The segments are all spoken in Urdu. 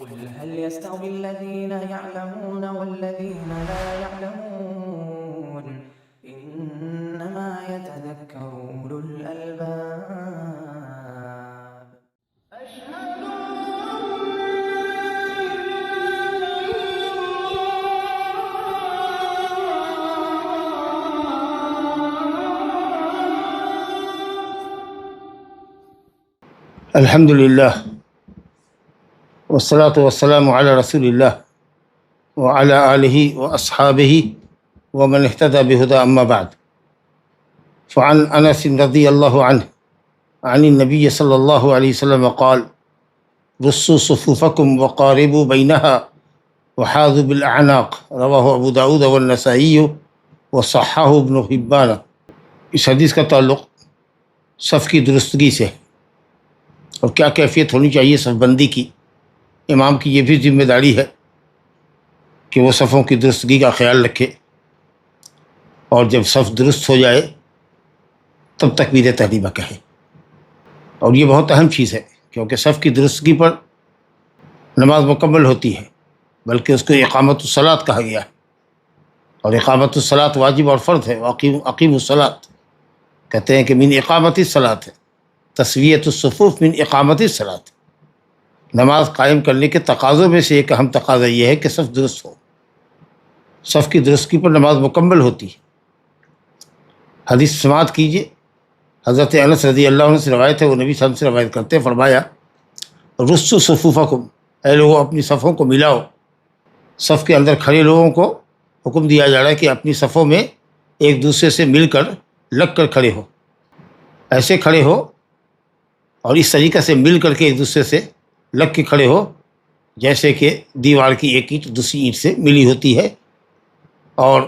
قل هل يستوي الذين يعلمون والذين لا يعلمون إنما يتذكر أولو الألباب أشهد الحمد للہ والصلاة والسلام علی رسول اللہ وعلی آلہ واصحابہ ومن اہتدى بہدى اما بعد فعن انس رضی اللہ عنہ عن النبی صلی اللہ علیہ وسلم قال رصوا صفوفکم وقاربوا بینها وحاذوا بالاعناق رواہ ابو داود والنسائی وصححہ ابن حبان۔ اس حدیث کا تعلق صف کی درستگی سے اور کیا کیفیت ہونی چاہیے صف بندی کی۔ امام کی یہ بھی ذمہ داری ہے کہ وہ صفوں کی درستگی کا خیال رکھے، اور جب صف درست ہو جائے تب تکبیر تحریمہ کہے۔ اور یہ بہت اہم چیز ہے، کیونکہ صف کی درستگی پر نماز مکمل ہوتی ہے، بلکہ اس کو اقامت الصلاۃ کہا گیا ہے، اور اقامت الصلاۃ واجب اور فرض ہے۔ اقیم الصلاۃ کہتے ہیں کہ من اقامت الصلاۃ ہے، تسویۃ الصفوف من اقامت الصلاۃ۔ نماز قائم کرنے کے تقاضوں میں سے ایک اہم تقاضا یہ ہے کہ صف درست ہو۔ صف کی درستگی پر نماز مکمل ہوتی ہے۔ حدیث سماعت کیجیے، حضرت انس رضی اللہ عنہ سے روایت ہے، وہ نبی صلی اللہ علیہ وسلم سے روایت کرتے ہیں، فرمایا رصوا صفوفکم، اے لوگوں اپنی صفوں کو ملاؤ۔ صف کے اندر کھڑے لوگوں کو حکم دیا جا رہا ہے کہ اپنی صفوں میں ایک دوسرے سے مل کر لگ کر کھڑے ہو، ایسے کھڑے ہو اور اس طریقے سے مل کر کے ایک دوسرے سے لگ کے کھڑے ہو جیسے کہ دیوار کی ایک اینٹ دوسری اینٹ سے ملی ہوتی ہے، اور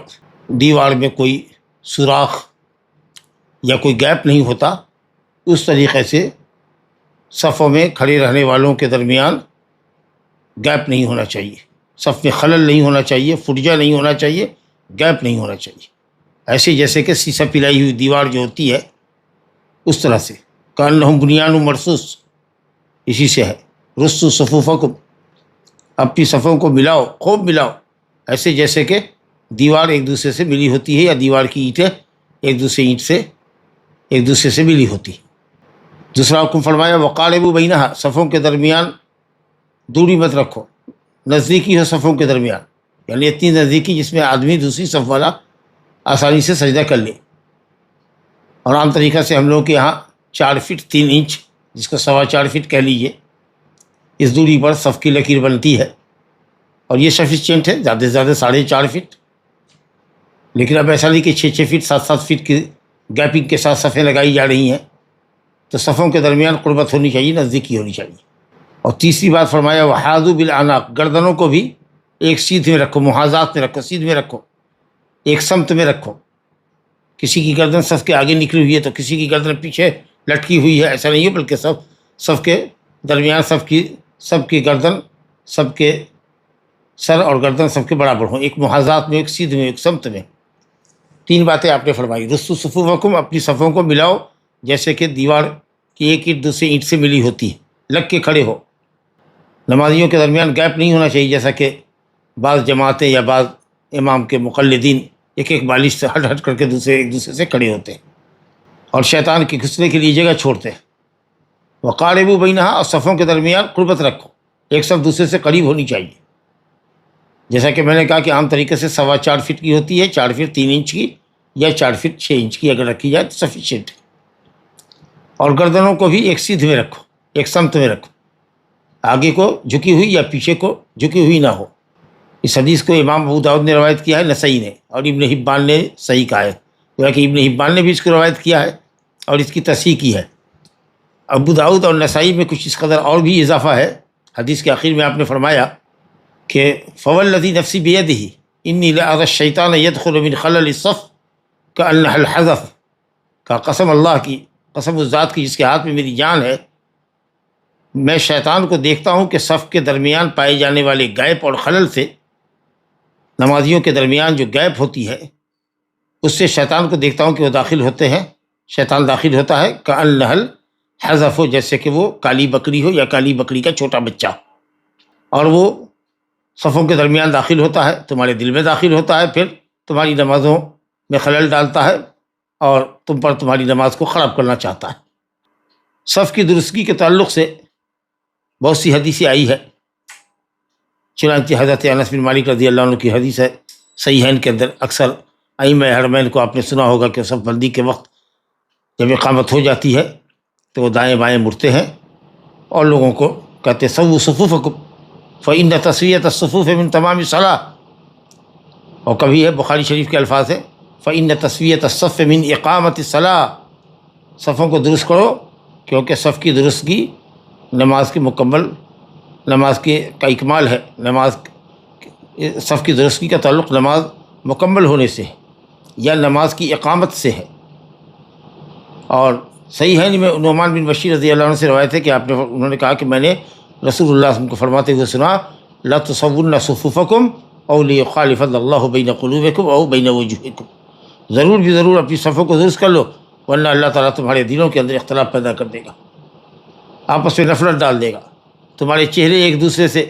دیوار میں کوئی سوراخ یا کوئی گیپ نہیں ہوتا۔ اس طریقے سے صفوں میں کھڑے رہنے والوں کے درمیان گیپ نہیں ہونا چاہیے، صف میں خلل نہیں ہونا چاہیے، فرجہ نہیں ہونا چاہیے، گیپ نہیں ہونا چاہیے، ایسے جیسے کہ سیسہ پلائی ہوئی دیوار جو ہوتی ہے اس طرح سے، کأنہم بنیان مرصوص، اسی سے ہے رصوا صفوفکم، اپنی صفوں کو ملاؤ، خوب ملاؤ، ایسے جیسے کہ دیوار ایک دوسرے سے ملی ہوتی ہے، یا دیوار کی اینٹیں ایک دوسرے سے ملی ہوتی ہے۔ دوسرا حکم فرمایا وقاربوا بینہا، صفوں کے درمیان دوری مت رکھو، نزدیکی ہو صفوں کے درمیان، یعنی اتنی نزدیکی جس میں آدمی دوسری صف والا آسانی سے سجدہ کر لے۔ اور عام طریقہ سے ہم لوگوں کے یہاں 4 فٹ 3 انچ، جس کو 4.25 فٹ کہہ لیجیے، اس دوری پر صف کی لکیر بنتی ہے، اور یہ سفیشینٹ ہے، زیادہ سے زیادہ 4.5 فٹ۔ لیکن اب ایسا نہیں کہ 6 فٹ 7 فٹ کی گیپنگ کے ساتھ صفیں لگائی جا رہی ہیں، تو صفوں کے درمیان قربت ہونی چاہیے، نزدیکی ہونی چاہیے۔ اور تیسری بات فرمایا وحاذوا بالاعناق، گردنوں کو بھی ایک سیدھ میں رکھو، محاذات میں رکھو، سیدھ میں رکھو، ایک سمت میں رکھو۔ کسی کی گردن صف کے آگے نکلی ہوئی ہے تو کسی کی گردن پیچھے لٹکی ہوئی ہے، ایسا نہیں ہے، بلکہ صف کے درمیان سب کی گردن، سب کے سر اور گردن سب کے برابر ہوں، ایک محاذات میں، ایک سیدھ میں، ایک سمت میں۔ 3 باتیں آپ نے فرمائی۔ رصوا صفوفکم، اپنی صفوں کو ملاؤ جیسے کہ دیوار کی ایک اینٹ دوسری اینٹ سے ملی ہوتی ہے، لگ کے کھڑے ہو۔ نمازیوں کے درمیان گیپ نہیں ہونا چاہیے، جیسا کہ بعض جماعتیں یا بعض امام کے مقلدین ایک بالش سے ہٹ کر کے ایک دوسرے سے کھڑے ہوتے ہیں، اور شیطان کے گھسنے کے لیے جگہ چھوڑتے ہیں۔ وقاربوا بینہا، اور صفوں کے درمیان قربت رکھو، ایک صف دوسرے سے قریب ہونی چاہیے۔ جیسا کہ میں نے کہا کہ عام طریقے سے 4.25 فٹ کی ہوتی ہے، 4 فٹ 3 انچ کی یا 4 فٹ 6 انچ کی اگر رکھی جائے تو سفیشینٹ ہے۔ اور گردنوں کو بھی ایک سیدھ میں رکھو، ایک سمت میں رکھو، آگے کو جھکی ہوئی یا پیچھے کو جھکی ہوئی نہ ہو۔ اس حدیث کو امام ابو داؤد نے روایت کیا ہے، نسائی نے، اور ابن حبان نے صحیح کہا ہے، کہ ابن حبان نے بھی اس کو روایت کیا ہے اور اس کی تصحیح کی ہے۔ ابو داؤد اور نسائی میں کچھ اس قدر اور بھی اضافہ ہے۔ حدیث کے آخر میں آپ نے فرمایا کہ فوالذی نفسی بیدہ انی لأری الشیطان یدخل من خلل الصف کأنہ الحذف، کا قسم اللہ کی، قسم اس ذات کی جس کے ہاتھ میں میری جان ہے، میں شیطان کو دیکھتا ہوں کہ صف کے درمیان پائے جانے والے گیپ اور خلل سے، نمازیوں کے درمیان جو گیپ ہوتی ہے اس سے شیطان کو دیکھتا ہوں کہ وہ داخل ہوتے ہیں، شیطان داخل ہوتا ہے، کأنہ الحذف ہو، جیسے کہ وہ کالی بکری ہو یا کالی بکری کا چھوٹا بچہ، اور وہ صفوں کے درمیان داخل ہوتا ہے، تمہارے دل میں داخل ہوتا ہے، پھر تمہاری نمازوں میں خلل ڈالتا ہے اور تم پر تمہاری نماز کو خراب کرنا چاہتا ہے۔ صف کی درستگی کے تعلق سے بہت سی حدیثیں آئی ہے، چنانچہ حضرت انس بن مالک رضی اللہ عنہ کی حدیث ہے صحیحین کے اندر۔ اکثر ائمہ حرمین کو آپ نے سنا ہوگا کہ صف بندی کے وقت جب اقامت ہو جاتی ہے تو وہ دائیں بائیں مڑتے ہیں اور لوگوں کو کہتے سووا صفوفکم فإن تسویۃ الصفوف من تمام الصلاۃ، اور کبھی ہے بخاری شریف کے الفاظ ہے فإن تسویۃ الصف من اقامت الصلاۃ، صفوں کو درست کرو کیونکہ صف کی درستگی نماز کے مکمل، نماز کا اکمال ہے۔ نماز صف کی درستگی کا تعلق نماز مکمل ہونے سے ہے یا نماز کی اقامت سے ہے۔ اور صحیح ہے میں نعمان بن بشیر رضی اللہ عنہ سے روایت ہے کہ انہوں نے کہا کہ میں نے رسول اللہ صلی اللہ علیہ وسلم کو فرماتے ہوئے سنا لا تصون صفوفکم او لیخالف اللہ بین قلوبکم او بین وجوہکم، ضرور بھی ضرور اپنی صفوں کو درست کر لو ورنہ اللہ تعالیٰ تمہارے دلوں کے اندر اختلاف پیدا کر دے گا، آپس میں نفرت ڈال دے گا، تمہارے چہرے ایک دوسرے سے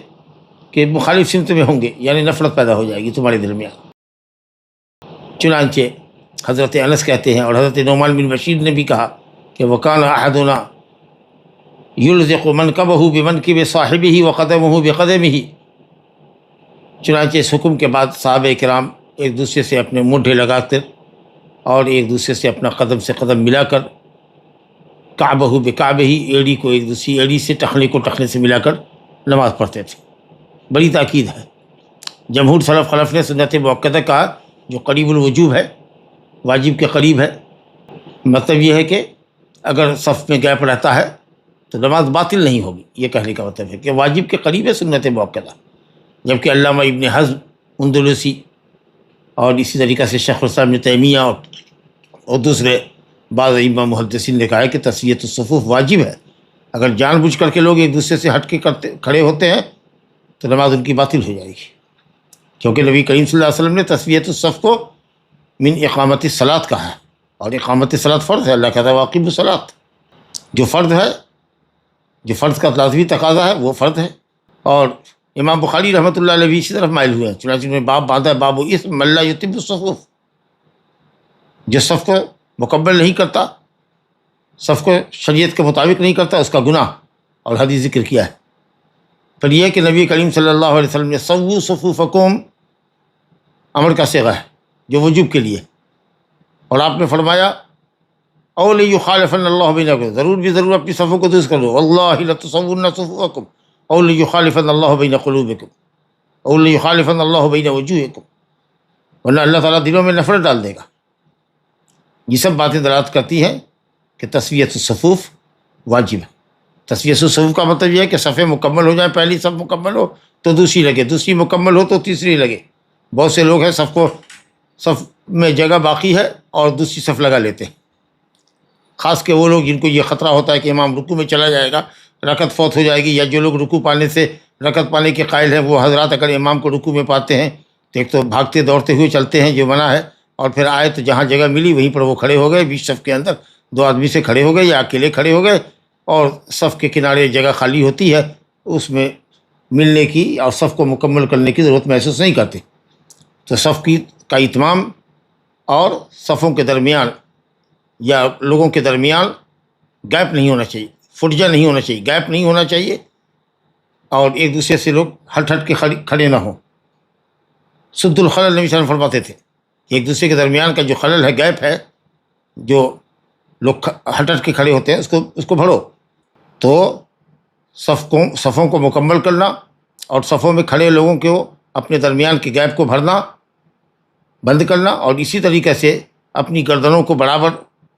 کہ مخالف سمت میں ہوں گے، یعنی نفرت پیدا ہو جائے گی تمہارے درمیان۔ چنانچہ حضرت انس کہتے ہیں اور حضرت نعمان بن بشیر نے بھی کہا کہ وَكَانَ أَحَدُنَا يُلْزِقُ مَنْكَبَهُ بِمَنْكِبِ صَاحِبِهِ وَقَدَمَهُ بِقَدَمِهِ، چنانچہ اس حکم کے بعد صحابہ کرام ایک دوسرے سے اپنے مونڈھے لگا کر اور ایک دوسرے سے اپنا قدم سے قدم ملا کر کعبہ بکعبہ، ایڑی کو ایک دوسری ایڑی سے، ٹخنے کو ٹخنے سے ملا کر نماز پڑھتے تھے۔ بڑی تاکید ہے۔ جمہور سلف خلف نے سنت مؤکدہ کہا جو قریب الوجوب ہے، واجب کے قریب ہے، مطلب یہ ہے کہ اگر صف میں گیپ رہتا ہے تو نماز باطل نہیں ہوگی، یہ کہنے کا مطلب ہے کہ واجب کے قریب ہے سنت مؤکدہ۔ جبکہ علامہ ابن حزم اندلسی اور اسی طریقہ سے شیخ الاسلام ابن تیمیہ اور دوسرے بعض ائمہ محدثین نے کہا ہے کہ تسویۃ الصفوف واجب ہے۔ اگر جان بوجھ کر کے لوگ ایک دوسرے سے ہٹ کے کھڑے ہوتے ہیں تو نماز ان کی باطل ہو جائے گی، کیونکہ نبی کریم صلی اللہ علیہ وسلم نے تسویۃ الصف کو من اقامت الصلاۃ کہا ہے، اور اقامت الصلاۃ فرض ہے۔ اللہ کہتا ہے واقیموا الصلاۃ، جو فرض ہے، جو فرض کا لازمی تقاضا ہے وہ فرض ہے۔ اور امام بخاری رحمۃ اللہ علیہ اسی طرف مائل ہوئے ہیں، چنانچہ انہوں نے باب باندھا ہے باب اسم من لا یتم الصفوف، جو صف کو مکمل نہیں کرتا، صف کو شریعت کے مطابق نہیں کرتا، اس کا گناہ، اور حدیث ذکر کیا ہے۔ پھر یہ کہ نبی کریم صلی اللہ علیہ وسلم نے سووا صفوفکم امر کا صیغہ ہے جو وجوب کے لیے، اور آپ نے فرمایا او لیخالفن اللہ بینکم، ضرور بھی ضرور اپنی صفوں کو درست کر لو، واللہ لتصون صفوفکم او لیخالفن اللہ بین قلوبکم او لیخالفن اللہ بین وجوہکم، ورنہ اللہ تعالیٰ دلوں میں نفرت ڈال دے گا۔ یہ سب باتیں دلالت کرتی ہیں کہ تسویۃ الصفوف واجب ہے۔ تسویۃ الصفوف کا مطلب یہ ہے کہ صفیں مکمل ہو جائیں، پہلی صف مکمل ہو تو دوسری لگے، دوسری مکمل ہو تو تیسری لگے۔ بہت سے لوگ ہیں صف میں جگہ باقی ہے اور دوسری صف لگا لیتے ہیں، خاص کہ وہ لوگ جن کو یہ خطرہ ہوتا ہے کہ امام رکوع میں چلا جائے گا، رکعت فوت ہو جائے گی، یا جو لوگ رکوع پانے سے رکعت پانے کے قائل ہیں وہ حضرات اگر امام کو رکوع میں پاتے ہیں تو ایک تو بھاگتے دوڑتے ہوئے چلتے ہیں جو منع ہے، اور پھر آئے تو جہاں جگہ ملی وہیں پر وہ کھڑے ہو گئے، بیچ صف کے اندر دو آدمی سے کھڑے ہو گئے یا اکیلے کھڑے ہو گئے، اور صف کے کنارے جگہ خالی ہوتی ہے، اس میں ملنے کی اور صف کو مکمل کرنے کی ضرورت محسوس نہیں کرتے۔ تو صف کا اتمام اور صفوں کے درمیان یا لوگوں کے درمیان گیپ نہیں ہونا چاہیے، فرجہ نہیں ہونا چاہیے، گیپ نہیں ہونا چاہیے، اور ایک دوسرے سے لوگ ہٹ کے کھڑے نہ ہوں۔ سد الخلل نبی صلی اللہ علیہ وسلم فرماتے تھے کہ ایک دوسرے کے درمیان کا جو خلل ہے، گیپ ہے، جو لوگ ہٹ کے کھڑے ہوتے ہیں اس کو بھرو۔ تو صفوں کو مکمل کرنا اور صفوں میں کھڑے لوگوں کو اپنے درمیان کے گیپ کو بھرنا بند کرنا، اور اسی طریقے سے اپنی گردنوں کو برابر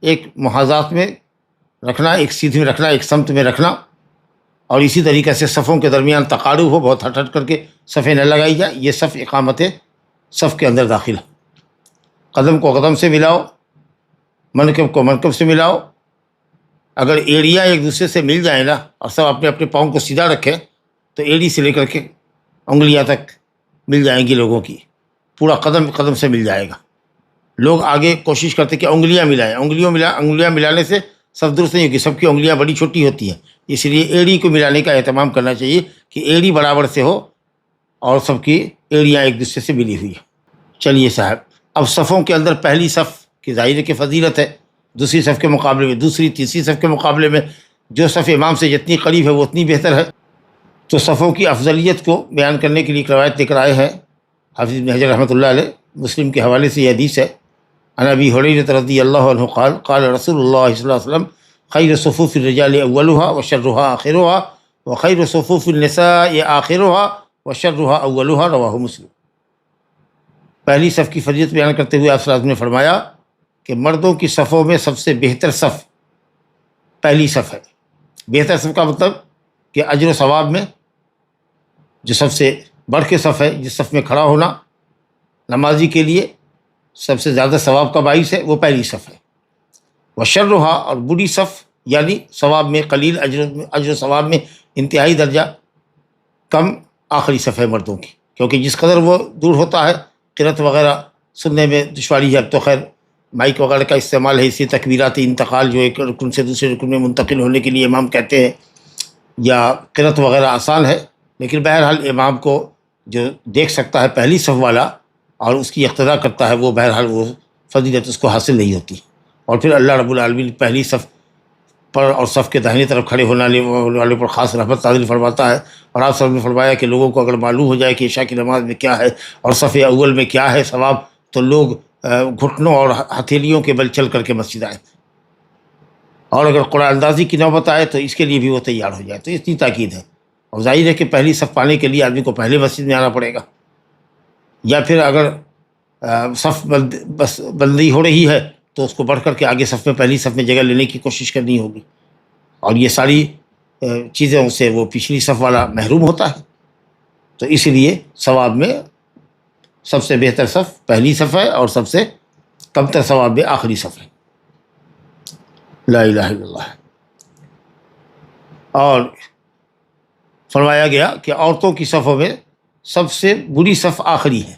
ایک محاذات میں رکھنا، ایک سیدھ میں رکھنا، ایک سمت میں رکھنا، اور اسی طریقے سے صفوں کے درمیان تقارب ہو، بہت ہٹ کر کے صفیں نہ لگائی جائے، یہ صف اقامت صف کے اندر داخل ہے۔ قدم کو قدم سے ملاؤ، منکب کو منکب سے ملاؤ۔ اگر ایڑیاں ایک دوسرے سے مل جائیں نا اور سب اپنے اپنے پاؤں کو سیدھا رکھیں تو ایڑی سے لے کر کے انگلیاں تک مل جائیں گی لوگوں کی، پورا قدم قدم سے مل جائے گا۔ لوگ آگے کوشش کرتے کہ انگلیاں ملائیں، انگلیاں ملانے سے صف درست نہیں ہوگی، سب کی انگلیاں بڑی چھوٹی ہوتی ہیں، اس لیے ایڑی کو ملانے کا اہتمام کرنا چاہیے کہ ایڑی برابر سے ہو اور سب کی ایڑیاں ایک دوسرے سے ملی ہوئی ہیں۔ چلیے صاحب، اب صفوں کے اندر پہلی صف کی ظاہر کی فضیلت ہے، دوسری صف کے مقابلے میں، دوسری تیسری صف کے مقابلے میں جو صف امام سے جتنی قریب ہے وہ اتنی بہتر ہے۔ تو صفوں کی افضلیت کو بیان کرنے کے لیے ایک روایت لے کر آئے ہیں حافظ ابن حجر رحمۃ اللہ علیہ، مسلم کے حوالے سے یہ حدیث ہے۔ عن ابی ہریرہ رضی اللہ عنہ قال قال رسول اللہ صلی اللہ علیہ وسلم خیر صفوف الرجال اولها وشرها آخرها وخیر صفوف النساء آخرها وشرها اولها رواہ مسلم۔ پہلی صف کی فضیلت بیان کرتے ہوئے آپ صلی اللہ علیہ وسلم نے فرمایا کہ مردوں کی صفوں میں سب سے بہتر صف پہلی صف ہے۔ بہتر صف کا مطلب کہ اجر و ثواب میں جو سب سے بڑھ کے صف ہے، جس صف میں کھڑا ہونا نمازی کے لیے سب سے زیادہ ثواب کا باعث ہے، وہ پہلی صف ہے۔ وشرھا، اور بری صف یعنی ثواب میں قلیل، اجر و ثواب میں انتہائی درجہ کم آخری صف ہے مردوں کی، کیونکہ جس قدر وہ دور ہوتا ہے قرأت وغیرہ سننے میں دشواری ہے۔ اب تو خیر مائک وغیرہ کا استعمال ہے، اسی تکبیرات انتقال جو ایک رکن سے دوسرے رکن میں منتقل ہونے کے لیے امام کہتے ہیں، یا قرأت وغیرہ آسان ہے، لیکن بہرحال امام کو جو دیکھ سکتا ہے پہلی صف والا اور اس کی اقتداء کرتا ہے، وہ بہرحال وہ فضیلت اس کو حاصل نہیں ہوتی۔ اور پھر اللہ رب العالمین پہلی صف پر اور صف کے داہنی طرف کھڑے ہونے والے پر خاص رحمت نازل فرماتا ہے۔ اور آپ صلی اللہ علیہ وسلم نے فرمایا کہ لوگوں کو اگر معلوم ہو جائے کہ عشاء کی نماز میں کیا ہے اور صف اول میں کیا ہے ثواب، تو لوگ گھٹنوں اور ہتھیلیوں کے بل چل کر کے مسجد آئیں، اور اگر قرآن اندازی کی نوبت آئے تو اس کے لیے بھی وہ تیار ہو جائے۔ تو اتنی تاکید ہے، اور ظاہر ہے کہ پہلی صف پانے کے لیے آدمی کو پہلے مسجد میں آنا پڑے گا، یا پھر اگر صف بندی ہو رہی ہے تو اس کو بڑھ کر کے آگے صف میں پہلی صف میں جگہ لینے کی کوشش کرنی ہوگی، اور یہ ساری چیزوں سے وہ پچھلی صف والا محروم ہوتا ہے۔ تو اس لیے ثواب میں سب سے بہتر صف پہلی صف ہے، اور سب سے کم تر ثواب میں آخری صف ہے۔ لا الہ الا اللہ۔ اور فرمایا گیا کہ عورتوں کی صفوں میں سب سے بری صف آخری ہے،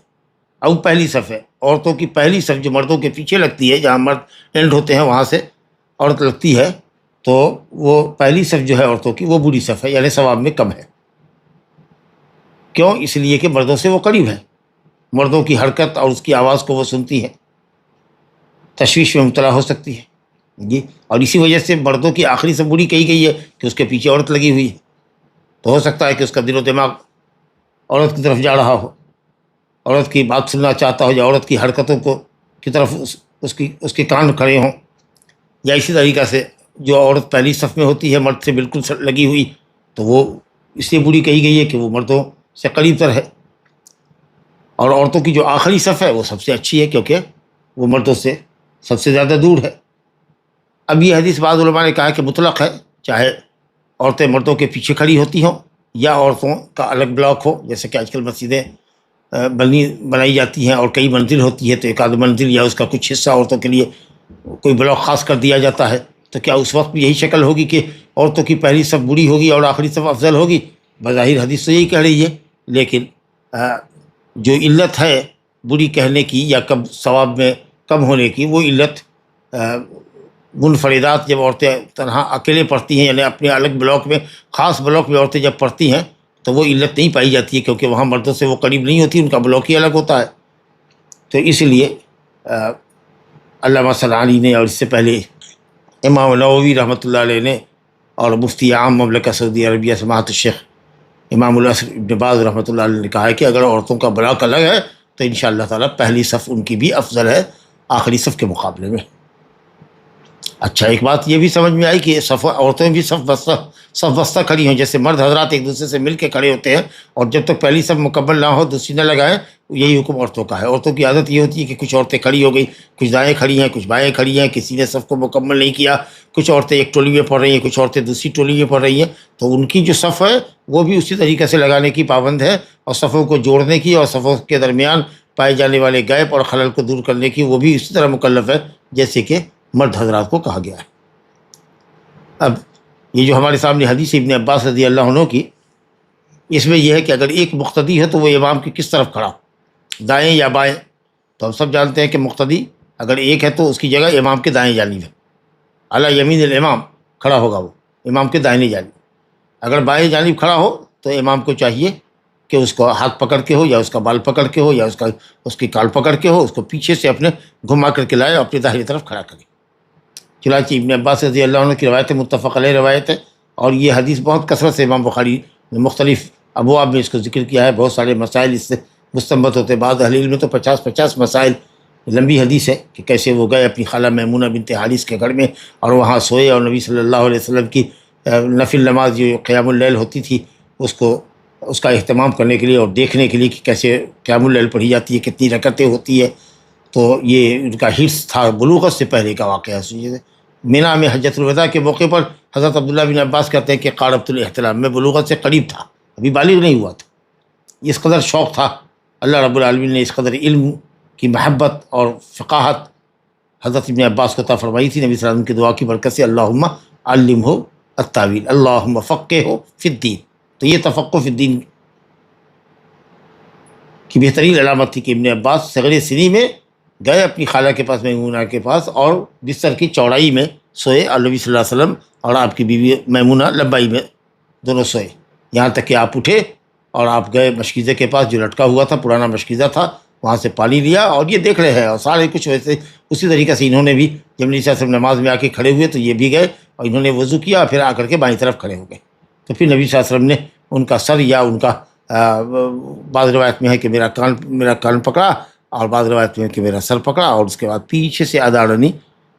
او پہلی صف ہے۔ عورتوں کی پہلی صف جو مردوں کے پیچھے لگتی ہے، جہاں مرد اینڈ ہوتے ہیں وہاں سے عورت لگتی ہے، تو وہ پہلی صف جو ہے عورتوں کی وہ بری صف ہے، یعنی ثواب میں کم ہے۔ کیوں؟ اس لیے کہ مردوں سے وہ قریب ہے، مردوں کی حرکت اور اس کی آواز کو وہ سنتی ہے، تشویش میں مبتلا ہو سکتی ہے جی۔ اور اسی وجہ سے مردوں کی آخری صف بری کہی گئی ہے کہ اس کے پیچھے عورت لگی ہوئی ہے، تو ہو سکتا ہے کہ اس کا دل و دماغ عورت کی طرف جا رہا ہو، عورت کی بات سننا چاہتا ہو، یا عورت کی حرکتوں کو کی طرف اس کے کان کھڑے ہوں، یا اسی طریقہ سے جو عورت پہلی صف میں ہوتی ہے مرد سے بالکل لگی ہوئی، تو وہ اس لیے بری کہی گئی ہے کہ وہ مردوں سے قریب تر ہے۔ اور عورتوں کی جو آخری صف ہے وہ سب سے اچھی ہے، کیونکہ وہ مردوں سے سب سے زیادہ دور ہے۔ اب یہ حدیث بعض علماء نے کہا کہ مطلق ہے، چاہے عورتیں مردوں کے پیچھے کھڑی ہوتی ہوں یا عورتوں کا الگ بلاک ہو، جیسے کہ آج کل مسجدیں بنائی جاتی ہیں اور کئی منزل ہوتی ہے، تو ایک آدھ منزل یا اس کا کچھ حصہ عورتوں کے لیے کوئی بلاک خاص کر دیا جاتا ہے، تو کیا اس وقت بھی یہی شکل ہوگی کہ عورتوں کی پہلی صف بری ہوگی اور آخری صف افضل ہوگی؟ بظاہر حدیث تو یہی کہہ رہی ہے، لیکن جو علت ہے بری کہنے کی یا کم ثواب میں کم ہونے کی، وہ علت منفردات جب عورتیں تنہا اکیلے پڑھتی ہیں، یعنی اپنے الگ بلاک میں، خاص بلاک میں عورتیں جب پڑھتی ہیں تو وہ علت نہیں پائی جاتی ہے، کیونکہ وہاں مردوں سے وہ قریب نہیں ہوتی، ان کا بلاک ہی الگ ہوتا ہے۔ تو اس لیے علامہ صنعانی نے، اور اس سے پہلے امام نووی رحمۃ اللہ علیہ نے، اور مفتی عام مملکہ سعودی عربیہ سماحت الشیخ امام العصر ابن باز رحمۃ اللہ علیہ نے کہا ہے کہ اگر عورتوں کا بلاک الگ ہے تو انشاءاللہ تعالیٰ پہلی صف ان کی بھی افضل ہے آخری صف کے مقابلے میں۔ اچھا، ایک بات یہ بھی سمجھ میں آئی کہ عورتیں بھی صف بستہ کھڑی ہوں، جیسے مرد حضرات ایک دوسرے سے مل کے کھڑے ہوتے ہیں، اور جب تک پہلی صف مکمل نہ ہو دوسری نہ لگائیں، یہی حکم عورتوں کا ہے۔ عورتوں کی عادت یہ ہوتی ہے کہ کچھ عورتیں کھڑی ہو گئی، کچھ دائیں کھڑی ہیں، کچھ بائیں کھڑی ہیں، کسی نے صف کو مکمل نہیں کیا، کچھ عورتیں ایک ٹولی میں پڑھ رہی ہیں، کچھ عورتیں دوسری ٹولی میں پڑھ رہی ہیں، تو ان کی جو صف ہے وہ بھی اسی طریقے سے لگانے کی پابند ہے، اور صفوں کو جوڑنے کی اور صفوں کے درمیان پائے جانے والے گیپ اور خلل کو دور کرنے کی وہ بھی اسی طرح مکلف ہے جیسے کہ مرد حضرات کو کہا گیا ہے۔ اب یہ جو ہمارے سامنے حدیث ابن عباس رضی اللہ عنہ کی، اس میں یہ ہے کہ اگر ایک مقتدی ہے تو وہ امام کی کس طرف کھڑا، دائیں یا بائیں؟ تو ہم سب جانتے ہیں کہ مقتدی اگر ایک ہے تو اس کی جگہ امام کے دائیں جانب ہے، علی یمین الامام کھڑا ہوگا، وہ امام کے دائیں جانب۔ اگر بائیں جانب کھڑا ہو تو امام کو چاہیے کہ اس کو ہاتھ پکڑ کے ہو یا اس کا بال پکڑ کے ہو یا اس کی کال پکڑ کے ہو، اس کو پیچھے سے اپنے گھما کر کے لائے اور اپنی داہنی طرف کھڑا کرے۔ چنانچہ ابن عباس رضی اللہ عنہ کی روایت متفق علیہ روایت ہے، اور یہ حدیث بہت کثرت سے امام بخاری نے مختلف ابواب میں اس کو ذکر کیا ہے۔ بہت سارے مسائل اس سے مستنبط ہوتے ہیں، بعض اہل علم میں تو 50 مسائل، لمبی حدیث ہے کہ کیسے وہ گئے اپنی خالہ میمونہ بنت حارث کے گھر میں اور وہاں سوئے، اور نبی صلی اللہ علیہ وسلم کی نفل نماز جو قیام اللیل ہوتی تھی اس کا اہتمام کرنے کے لیے اور دیکھنے کے لیے کہ کیسے قیام اللیل پڑھی جاتی ہے، کتنی رکعتیں ہوتی ہے، تو یہ ان کا حرص تھا، بلوغت سے پہلے کا واقعہ ہے۔ مینا میں حجۃ الوداع کے موقع پر حضرت عبداللہ بن عباس کہتے ہیں کہ قاربت الاحتلام، میں بلوغت سے قریب تھا، ابھی بالغ نہیں ہوا تھا۔ اس قدر شوق تھا، اللہ رب العالمین نے اس قدر علم کی محبت اور فقاہت حضرت ابن عباس کو عطا فرمائی تھی۔ نبی صلی اللہ علیہ وسلم کی دعا کی برکت سے اللہم علمہ التاویل، اللہم فقہہ فی الدین۔ تو یہ تفقہ فی الدین کی بہترین علامت تھی کہ ابن عباس صغر سنی میں گئے اپنی خالہ کے پاس، میمونہ کے پاس، اور بستر کی چوڑائی میں سوئے، اور نبی صلی اللہ علیہ وسلم اور آپ کی بیوی میمونہ لمبائی میں دونوں سوئے، یہاں تک کہ آپ اٹھے اور آپ گئے مشکیزے کے پاس جو لٹکا ہوا تھا، پرانا مشکیزہ تھا، وہاں سے پانی لیا، اور یہ دیکھ رہے ہیں، اور سارے کچھ ویسے اسی طریقے سے انہوں نے بھی جب نبی صلی اللہ علیہ وسلم نماز میں آ کے کھڑے ہوئے تو یہ بھی گئے اور انہوں نے وضو کیا، پھر آ کر کے بائیں طرف کھڑے ہو گئے۔ تو پھر نبی صلی اللہ علیہ وسلم نے ان کا سر یا ان کا بعض روایت میں ہے کہ میرا کان پکڑا، اور بعض روایت میں ہے کہ میرا سر پکڑا، اور اس کے بعد پیچھے سے اداڑنی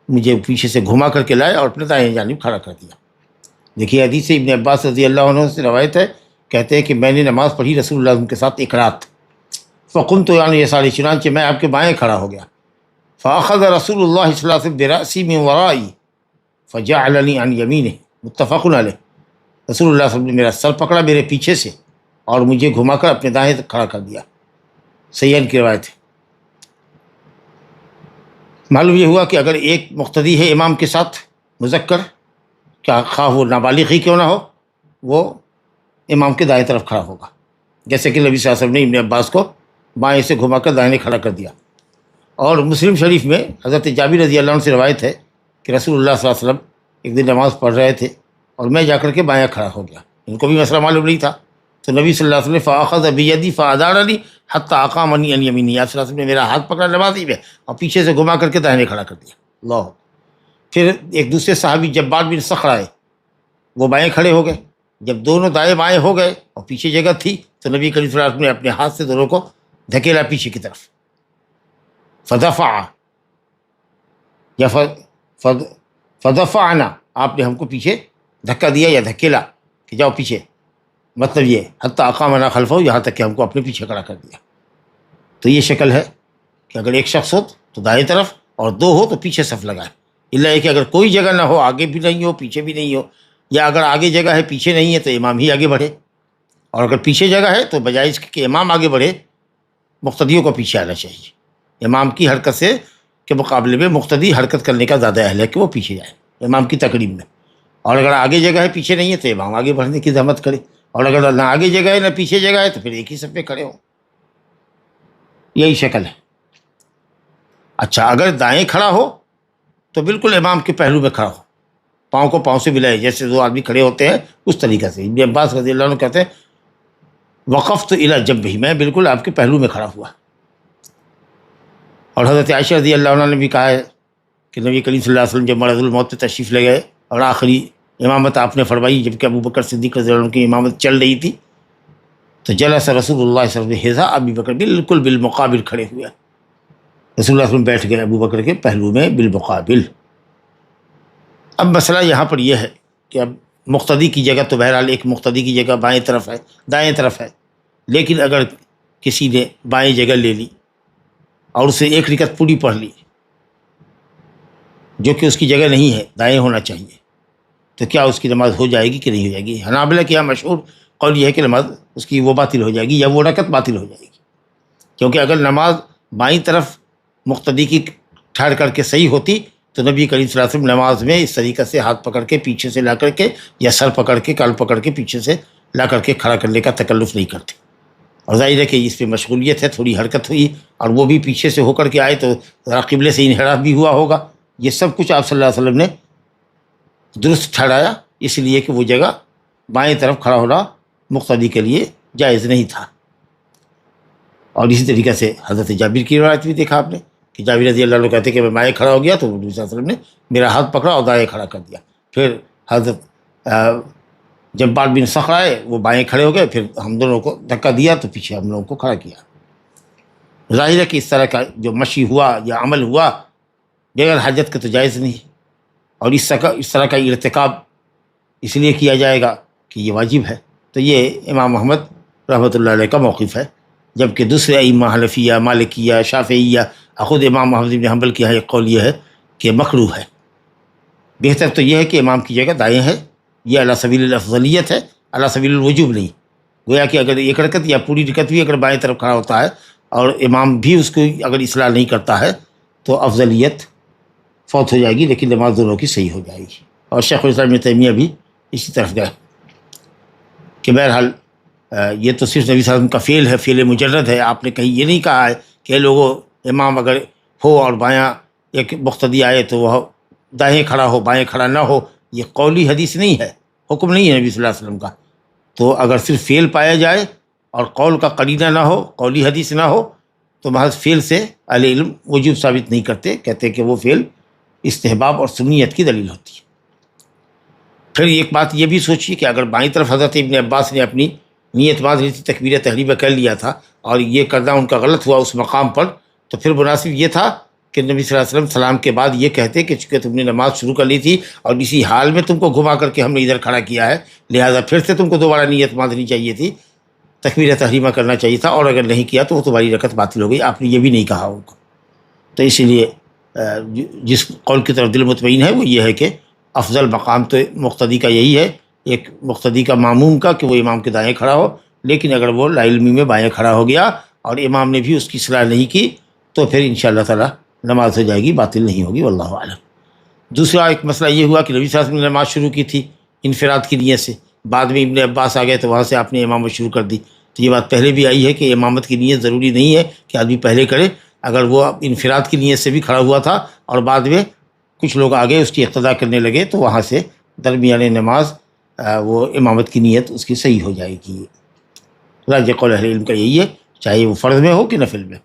مجھے پیچھے سے گھما کر کے لائے اور اپنے دائیں جانب کھڑا کر دیا۔ دیکھیے حدیث ابن عباس رضی اللہ عنہ سے روایت ہے، کہتے ہیں کہ میں نے نماز پڑھی رسول اللہ کے ساتھ ایک رات، فقمت یعنی یساری، چنانچہ میں آپ کے بائیں کھڑا ہو گیا، فاخذ رسول اللہ صلی اللہ علیہ وسلم برأسی من ورائی فجعلنی عن یمینہ، متفق علیہ۔ رسول اللہ صلی اللہ علیہ وسلم نے میرا سر پکڑا میرے پیچھے سے اور مجھے گھما کر اپنے دائیں کھڑا کر دیا۔ صحیحین کی روایت ہے۔ معلوم یہ ہوا کہ اگر ایک مقتدی ہے امام کے ساتھ مذکر، کیا خواہ وہ نابالغ ہی کیوں نہ ہو، وہ امام کے دائیں طرف کھڑا ہوگا، جیسے کہ نبی صلی اللہ علیہ وسلم نے ابن عباس کو بائیں سے گھما کر دائیں کھڑا کر دیا۔ اور مسلم شریف میں حضرت جابر رضی اللہ عنہ سے روایت ہے کہ رسول اللہ صلی اللہ علیہ وسلم ایک دن نماز پڑھ رہے تھے اور میں جا کر کے بائیں کھڑا ہو گیا، ان کو بھی مسئلہ معلوم نہیں تھا، تو نبی صلی اللہ علیہ وسلم فاخذ بیدی فادارنی حتی اقامنی عن یمینی، آپ صلی اللہ علیہ وسلم نے میرا ہاتھ پکڑا نمازی میں اور پیچھے سے گھما کر کے دائیں کھڑا کر دیا۔ اللہ۔ پھر ایک دوسرے صحابی جبار بن صخر آئے، وہ بائیں کھڑے ہو گئے، جب دونوں دائیں بائیں ہو گئے اور پیچھے جگہ تھی تو نبی کریم صلی اللہ علیہ وسلم نے اپنے ہاتھ سے دونوں کو دھکیلا پیچھے کی طرف، فدفع یا فدفعنا، آپ نے ہم کو پیچھے دھکا دیا یا دھکیلا کہ جاؤ پیچھے، مطلب یہ حتی اقامنا خلفہ، یہاں تک کہ ہم کو اپنے پیچھے کھڑا کر دیا۔ تو یہ شکل ہے کہ اگر ایک شخص ہو تو دائیں طرف اور دو ہو تو پیچھے صف لگائے، اللہ ہے کہ اگر کوئی جگہ نہ ہو، آگے بھی نہیں ہو پیچھے بھی نہیں ہو، یا اگر آگے جگہ ہے پیچھے نہیں ہے تو امام ہی آگے بڑھے، اور اگر پیچھے جگہ ہے تو بجائے اس کہ امام آگے بڑھے مقتدیوں کو پیچھے آنا چاہیے۔ امام کی حرکت سے کے مقابلے میں مقتدی حرکت کرنے کا زیادہ اہل ہے کہ وہ پیچھے جائے امام کی تقریب میں، اور اگر آگے جگہ ہے پیچھے نہیں ہے تو امام آگے بڑھنے کی زحمت کرے، اور اگر نہ آگے جگہ ہے نہ پیچھے جگہ ہے تو پھر ایک ہی صف پہ کھڑے ہوں۔ یہی شکل ہے۔ اچھا، اگر دائیں کھڑا ہو تو بالکل امام کے پہلو میں کھڑا ہو، پاؤں کو پاؤں سے ملائے، جیسے دو آدمی کھڑے ہوتے ہیں اس طریقے سے۔ ابن عباس رضی اللہ عنہ کہتے ہیں وقفت الی جنبہ، میں بالکل آپ کے پہلو میں کھڑا ہوا۔ اور حضرت عائشہ رضی اللہ عنہ نے بھی کہا ہے کہ نبی کریم صلی اللہ علیہ وسلم جب مرض الموت پہ تشریف لے گئے اور آخری امامت آپ نے فرمائی، جبکہ ابو بکر صدیق رضی اللہ عنہ کی امامت چل رہی تھی، تو جلس رسول اللہ صلی اللہ علیہ وسلم حذاء ابی بکر، بالکل بالمقابل کھڑے ہوئے رسول اللہ صلی اللہ علیہ وسلم بیٹھ گئے ابو بکر کے پہلو میں بالمقابل۔ اب مسئلہ یہاں پر یہ ہے کہ اب مقتدی کی جگہ تو بہرحال ایک مقتدی کی جگہ بائیں طرف ہے، دائیں طرف ہے، لیکن اگر کسی نے بائیں جگہ لے لی اور اسے ایک رکعت پوری پڑھ لی جو کہ اس کی جگہ نہیں ہے، دائیں ہونا چاہیے، تو کیا اس کی نماز ہو جائے گی کہ نہیں ہو جائے گی؟ حنابلہ کے یہاں مشہور قول یہ ہے کہ نماز اس کی وہ باطل ہو جائے گی یا وہ رکعت باطل ہو جائے گی، کیونکہ اگر نماز بائیں طرف مقتدی کی ٹھہر کر کے صحیح ہوتی تو نبی کریم صلی اللہ علیہ وسلم نماز میں اس طریقے سے ہاتھ پکڑ کے پیچھے سے لا کر کے یا سر پکڑ کے کال پکڑ کے پیچھے سے لا کر کے کھڑا کرنے کا تکلف نہیں کرتے، اور ظاہر ہے کہ اس پہ مشغولیت ہے، تھوڑی حرکت ہوئی اور وہ بھی پیچھے سے ہو کر کے آئے تو ذرا قبلے سے انحراف بھی ہوا ہوگا، یہ سب کچھ آپ صلی اللہ علیہ وسلم نے درست ٹھہرایا، اس لیے کہ وہ جگہ بائیں طرف کھڑا ہونا مقتدی کے لیے جائز نہیں تھا۔ اور اسی طریقے سے حضرت جابر کی روایت بھی دیکھا آپ نے کہ جابر رضی اللہ عنہ کہتے ہیں کہ میں بائیں کھڑا ہو گیا تو نبی صلی اللہ علیہ وسلم نے میرا ہاتھ پکڑا اور دائیں کھڑا کر دیا۔ پھر حضرت جبار بن صخر آئے، وہ بائیں کھڑے ہو گئے، پھر ہم دونوں کو دھکا دیا تو پیچھے ہم لوگوں کو کھڑا کیا۔ ظاہر ہے کہ اس طرح کا جو مشی ہوا یا عمل ہوا بغیر حاجت کے تو جائز نہیں ہے، اور اس طرح کا ارتکاب اس لیے کیا جائے گا کہ یہ واجب ہے۔ تو یہ امام احمد رحمۃ اللہ علیہ کا موقف ہے، جبکہ دوسرے ائمہ حنفیہ، مالکیہ، شافعیہ، خود امام احمد بن حنبل کی یہ قول یہ ہے کہ مکروہ ہے۔ بہتر تو یہ ہے کہ امام کی جگہ دائیں ہے، یہ علی سبیل الافضلیت ہے، علی سبیل الوجوب نہیں۔ گویا کہ اگر ایک رکعت یا پوری رکعت بھی اگر بائیں طرف کھڑا ہوتا ہے اور امام بھی اس کو اگر اصلاح نہیں کرتا ہے تو افضلیت فوت ہو جائے گی، لیکن نماز دونوں کی صحیح ہو جائے گی۔ اور شیخ الاسلام ابن تیمیہ بھی اسی طرف گئے کہ بہرحال یہ تو صرف نبی صلی اللہ علیہ وسلم کا فعل ہے، فعل مجرد ہے۔ آپ نے کہیں یہ نہیں کہا ہے کہ لوگوں امام اگر ہو اور بایاں ایک مقتدی آئے تو وہ دائیں کھڑا ہو بائیں کھڑا نہ ہو، یہ قولی حدیث نہیں ہے، حکم نہیں ہے نبی صلی اللہ علیہ وسلم کا۔ تو اگر صرف فعل پایا جائے اور قول کا قرینہ نہ ہو، قولی حدیث نہ ہو، تو محض فعل سے اہل علم وجوب ثابت نہیں کرتے، کہتے کہ وہ فعل استحباب اور سنیت کی دلیل ہوتی ہے۔ پھر ایک بات یہ بھی سوچیے کہ اگر بائیں طرف حضرت ابن عباس نے اپنی نیت باندھ لی تھی، تکبیر تحریمہ کر لیا تھا، اور یہ کرنا ان کا غلط ہوا اس مقام پر، تو پھر مناسب یہ تھا کہ نبی صلی اللہ علیہ وسلم سلام کے بعد یہ کہتے کہ چونکہ تم نے نماز شروع کر لی تھی اور اسی حال میں تم کو گھما کر کے ہم نے ادھر کھڑا کیا ہے، لہٰذا پھر سے تم کو دوبارہ نیت باندھنی چاہیے تھی، تکبیر تحریمہ کرنا چاہیے تھا، اور اگر نہیں کیا تو وہ تمہاری رکعت باطل ہو گئی۔ آپ نے یہ بھی نہیں کہا ان کو۔ تو اسی لیے جس قول کی طرف دل مطمئن ہے وہ یہ ہے کہ افضل مقام تو مقتدی کا یہی ہے، ایک مقتدی کا معموم کا، کہ وہ امام کے دائیں کھڑا ہو، لیکن اگر وہ لا علمی میں بائیں کھڑا ہو گیا اور امام نے بھی اس کی اصلاح نہیں کی تو پھر انشاءاللہ تعالی نماز ہو جائے گی، باطل نہیں ہوگی، واللہ اعلم۔ دوسرا ایک مسئلہ یہ ہوا کہ نبی صلی اللہ علیہ وسلم نے نماز شروع کی تھی انفراد کی نیت سے، بعد میں ابن عباس آ گئے تو وہاں سے آپ نے امامت شروع کر دی۔ تو یہ بات پہلے بھی آئی ہے کہ امامت کی نیت ضروری نہیں ہے کہ آدمی پہلے کرے، اگر وہ انفراد کی نیت سے بھی کھڑا ہوا تھا اور بعد میں کچھ لوگ آگے اس کی اقتداء کرنے لگے تو وہاں سے درمیان نماز وہ امامت کی نیت اس کی صحیح ہو جائے گی۔ راجح قول اہل علم کا یہی ہے، چاہے وہ فرض میں ہو کہ نفل میں۔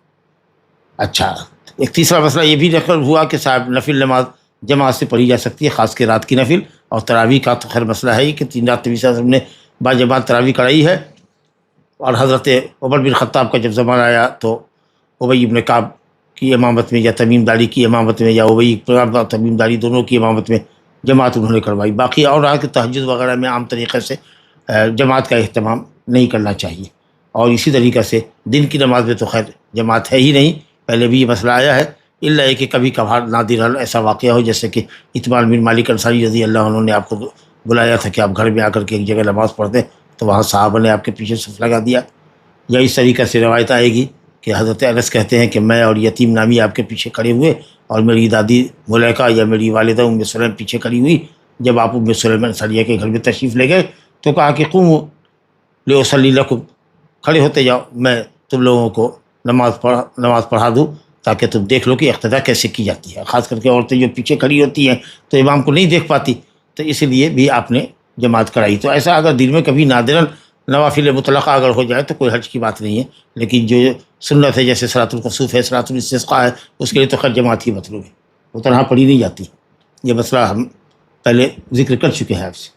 اچھا، ایک تیسرا مسئلہ یہ بھی نقل ہوا کہ صاحب نفل نماز جماعت سے پڑھی جا سکتی ہے، خاص کے رات کی نفل، اور تراویح کا تو خیر مسئلہ ہے ہی کہ 3 رات نبی صلی اللہ علیہ وسلم نے با جماعت تراویح کرائی ہے۔ اور حضرت عمر بن خطاب کا جب زمانہ آیا تو ابی بن کعب کی امامت میں یا تمیم داری کی امامت میں یا ابی تمیم داری دونوں کی امامت میں جماعت انہوں نے کروائی۔ باقی اور رہا کہ تہجد وغیرہ میں عام طریقے سے جماعت کا اہتمام نہیں کرنا چاہیے، اور اسی طریقے سے دن کی نماز میں تو خیر جماعت ہے ہی نہیں، پہلے بھی یہ مسئلہ آیا ہے، الا کہ کبھی کبھار نادر ایسا واقعہ ہو، جیسے کہ اطبال بن مالک انصاری رضی اللہ عنہ نے آپ کو بلایا تھا کہ آپ گھر میں آ کر کے ایک جگہ نماز پڑھتے، تو وہاں صحابہ نے آپ کے پیچھے صف لگا دیا۔ یا اس طریقے سے روایت آئے گی کہ حضرت انس کہتے ہیں کہ میں اور یتیم نامی آپ کے پیچھے کھڑے ہوئے، اور میری دادی ملیکہ یا میری والدہ ام سلیم پیچھے کھڑی ہوئی۔ جب آپ ام سلیم انصاریہ کے گھر میں تشریف لے گئے تو کہا کہ قوموا لأصلی لکم، کھڑے ہوتے جاؤ، میں تم لوگوں کو نماز پڑھا دوں تاکہ تم دیکھ لو کہ اقتداء کیسے کی جاتی ہے۔ خاص کر کے عورتیں جو پیچھے کھڑی ہوتی ہیں تو امام کو نہیں دیکھ پاتی، تو اس لیے بھی آپ نے جماعت کرائی۔ تو ایسا اگر دن میں کبھی نادراً نوافل مطلقہ اگر ہو جائے تو کوئی حرج کی بات نہیں ہے، لیکن جو سنت ہے جیسے صلاۃ الکسوف ہے، صلاۃ الاستسقاء ہے، اس کے لیے تو خیر جماعت ہی مطلوب ہے، وہ تنہا پڑھی نہیں جاتی۔ یہ مسئلہ ہم پہلے ذکر کر چکے ہیں آپ سے۔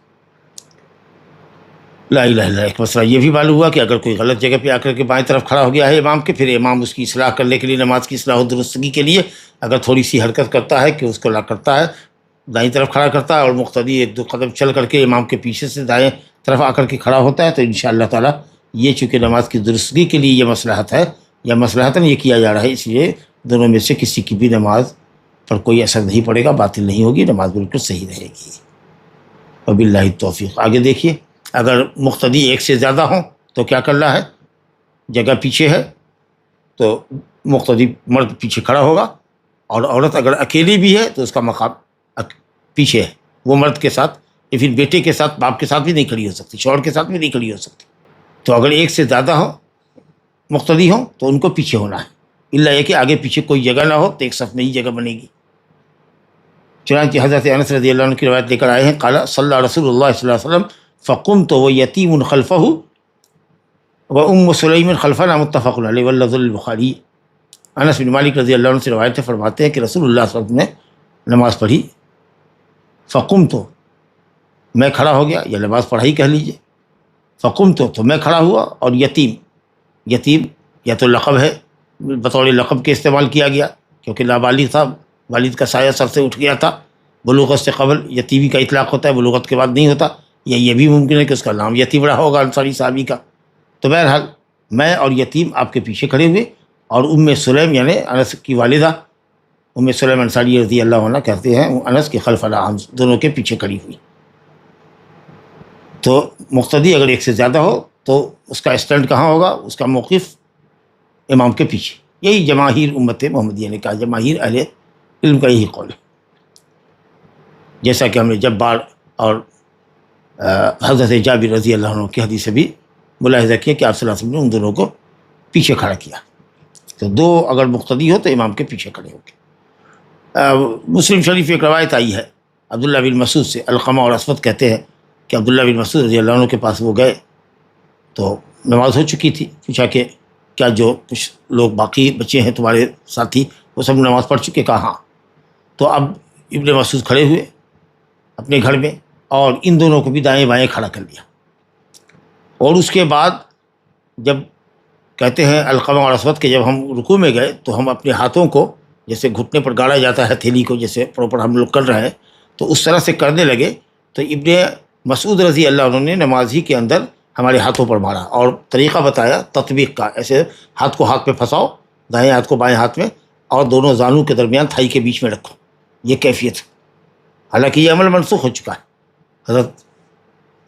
لا الہ الا اللہ۔ ایک مسئلہ یہ بھی معلوم ہوا کہ اگر کوئی غلط جگہ پہ آ کر کے بائیں طرف کھڑا ہو گیا ہے امام کے، پھر امام اس کی اصلاح کرنے کے لیے، نماز کی اصلاح و درستگی کے لیے اگر تھوڑی سی حرکت کرتا ہے کہ اس کو لا کرتا ہے، دائیں طرف کھڑا کرتا ہے، اور مقتدی 1-2 قدم چل کر کے امام کے پیچھے سے دائیں طرف آ کر کے کھڑا ہوتا ہے، تو انشاءاللہ تعالیٰ یہ چونکہ نماز کی درستگی کے لیے یہ مصلحت ہے یا مصلحتاً یہ کیا جا رہا ہے، اس لیے دونوں میں سے کسی کی بھی نماز پر کوئی اثر نہیں پڑے گا، باطل نہیں ہوگی، نماز بالکل صحیح رہے گی۔ وباللہ التوفیق۔ آگے دیکھیے، اگر مقتدی 1 سے زیادہ ہوں تو کیا کرنا ہے؟ جگہ پیچھے ہے تو مقتدی مرد پیچھے کھڑا ہوگا، اور عورت اگر اکیلی بھی ہے تو اس کا مقام پیچھے ہے، وہ مرد کے ساتھ یا پھر بیٹے کے ساتھ، باپ کے ساتھ بھی نہیں کھڑی ہو سکتی، شوہر کے ساتھ بھی نہیں کھڑی ہو سکتی۔ تو اگر 1 سے زیادہ ہوں مقتدی ہوں تو ان کو پیچھے ہونا ہے، الا یہ کہ آگے پیچھے کوئی جگہ نہ ہو تو ایک صف میں ہی جگہ بنے گی۔ چنانچہ حضرت انس رضی اللہ عنہ کی روایت لے کر آئے ہیں، قال صلی رسول اللہ صلی اللہ علیہ وسلم فقمت ویتیم خلفہ وأم سلیم خلفنا متفق علیہ واللفظ للبخاری۔ انس بن مالک رضی اللہ عنہ سے روایت فرماتے ہیں کہ رسول اللہ صلی اللہ علیہ وسلم نے نماز پڑھی، فقمت، میں کھڑا ہو گیا، یا نماز پڑھائی کہہ لیجیے، فقمت، تو میں کھڑا ہوا، اور یتیم یا تو لقب ہے، بطور لقب کے استعمال کیا گیا کیونکہ نابالغ تھا، والد کا سایہ سر سے اٹھ گیا تھا، بلوغت سے قبل یتیمی کا اطلاق ہوتا ہے، بلوغت کے بعد نہیں ہوتا، یا یہ بھی ممکن ہے کہ اس کا نام یتیم رہا ہوگا انصاری صحابی کا۔ تو بہرحال میں اور یتیم آپ کے پیچھے کھڑے ہوئے، اور ام سلیم یعنی انس کی والدہ ام سلیم انصاری رضی اللہ عنہ کہتے ہیں انس کے خلفنا، ہم دونوں کے پیچھے کھڑی ہوئی۔ تو مقتدی اگر ایک سے زیادہ ہو تو اس کا اسٹینڈ کہاں ہوگا؟ اس کا موقف امام کے پیچھے۔ یہی جماہیر امت محمدیہ نے کہا، جماہیر اہل علم کا یہی قول ہے، جیسا کہ ہم نے جبار اور حضرت جابر رضی اللہ عنہ کی حدیث سے بھی ملاحظہ کیا کہ آپ صلی اللہ علیہ وسلم نے ان دونوں کو پیچھے کھڑا کیا۔ تو دو اگر مقتدی ہو تو امام کے پیچھے کھڑے ہو کے۔ مسلم شریف ایک روایت آئی ہے عبداللہ بن مسعود سے، علقمہ اور اسود کہتے ہیں کہ عبداللہ بن مسعود رضی اللہ عنہ کے پاس وہ گئے تو نماز ہو چکی تھی، پوچھا کہ کیا جو کچھ لوگ باقی بچے ہیں تمہارے ساتھی وہ سب نماز پڑھ چکے؟ کہا ہاں۔ تو اب ابن مسعود کھڑے ہوئے اپنے گھر میں اور ان دونوں کو بھی دائیں بائیں کھڑا کر لیا، اور اس کے بعد جب کہتے ہیں علقمہ اور اسود کہ جب ہم رکوع میں گئے تو ہم اپنے ہاتھوں کو جیسے گھٹنے پر گاڑا جاتا ہے تھیلی کو، جیسے پراپر ہم لوگ کر رہے ہیں، تو اس طرح سے کرنے لگے، تو ابن مسعود رضی اللہ عنہ نے نماز ہی کے اندر ہمارے ہاتھوں پر مارا اور طریقہ بتایا تطبیق کا، ایسے ہاتھ کو ہاتھ میں پھنساؤ، دائیں ہاتھ کو بائیں ہاتھ میں، اور دونوں زانوں کے درمیان تھائی کے بیچ میں رکھو، یہ کیفیت۔ حالانکہ یہ عمل منسوخ ہو چکا ہے، حضرت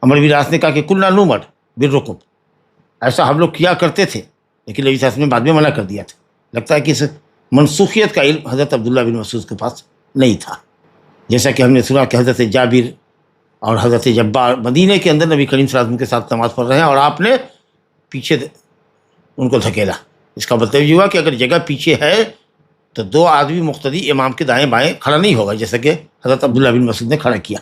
عمر بن عاص نے کہا کہ کلنا نؤمر بالرکب، ایسا ہم لوگ کیا کرتے تھے، لیکن نبی صلی اللہ علیہ وسلم نے بعد میں منع کر دیا تھا۔ لگتا ہے کہ اس منسوخیت کا علم حضرت عبداللہ بن مسعود کے پاس نہیں تھا، جیسا کہ ہم نے سنا کہ حضرت جابر اور حضرت جبار مدینے کے اندر نبی کریم صلی اللہ علیہ وسلم کے ساتھ نماز پڑھ رہے ہیں اور آپ نے پیچھے ان کو دھکیلا۔ اس کا مطلب یہ ہوا کہ اگر جگہ پیچھے ہے تو دو آدمی مقتدی امام کے دائیں بائیں کھڑا نہیں ہوگا، جیسا کہ حضرت عبداللہ بن مسعود نے کھڑا کیا۔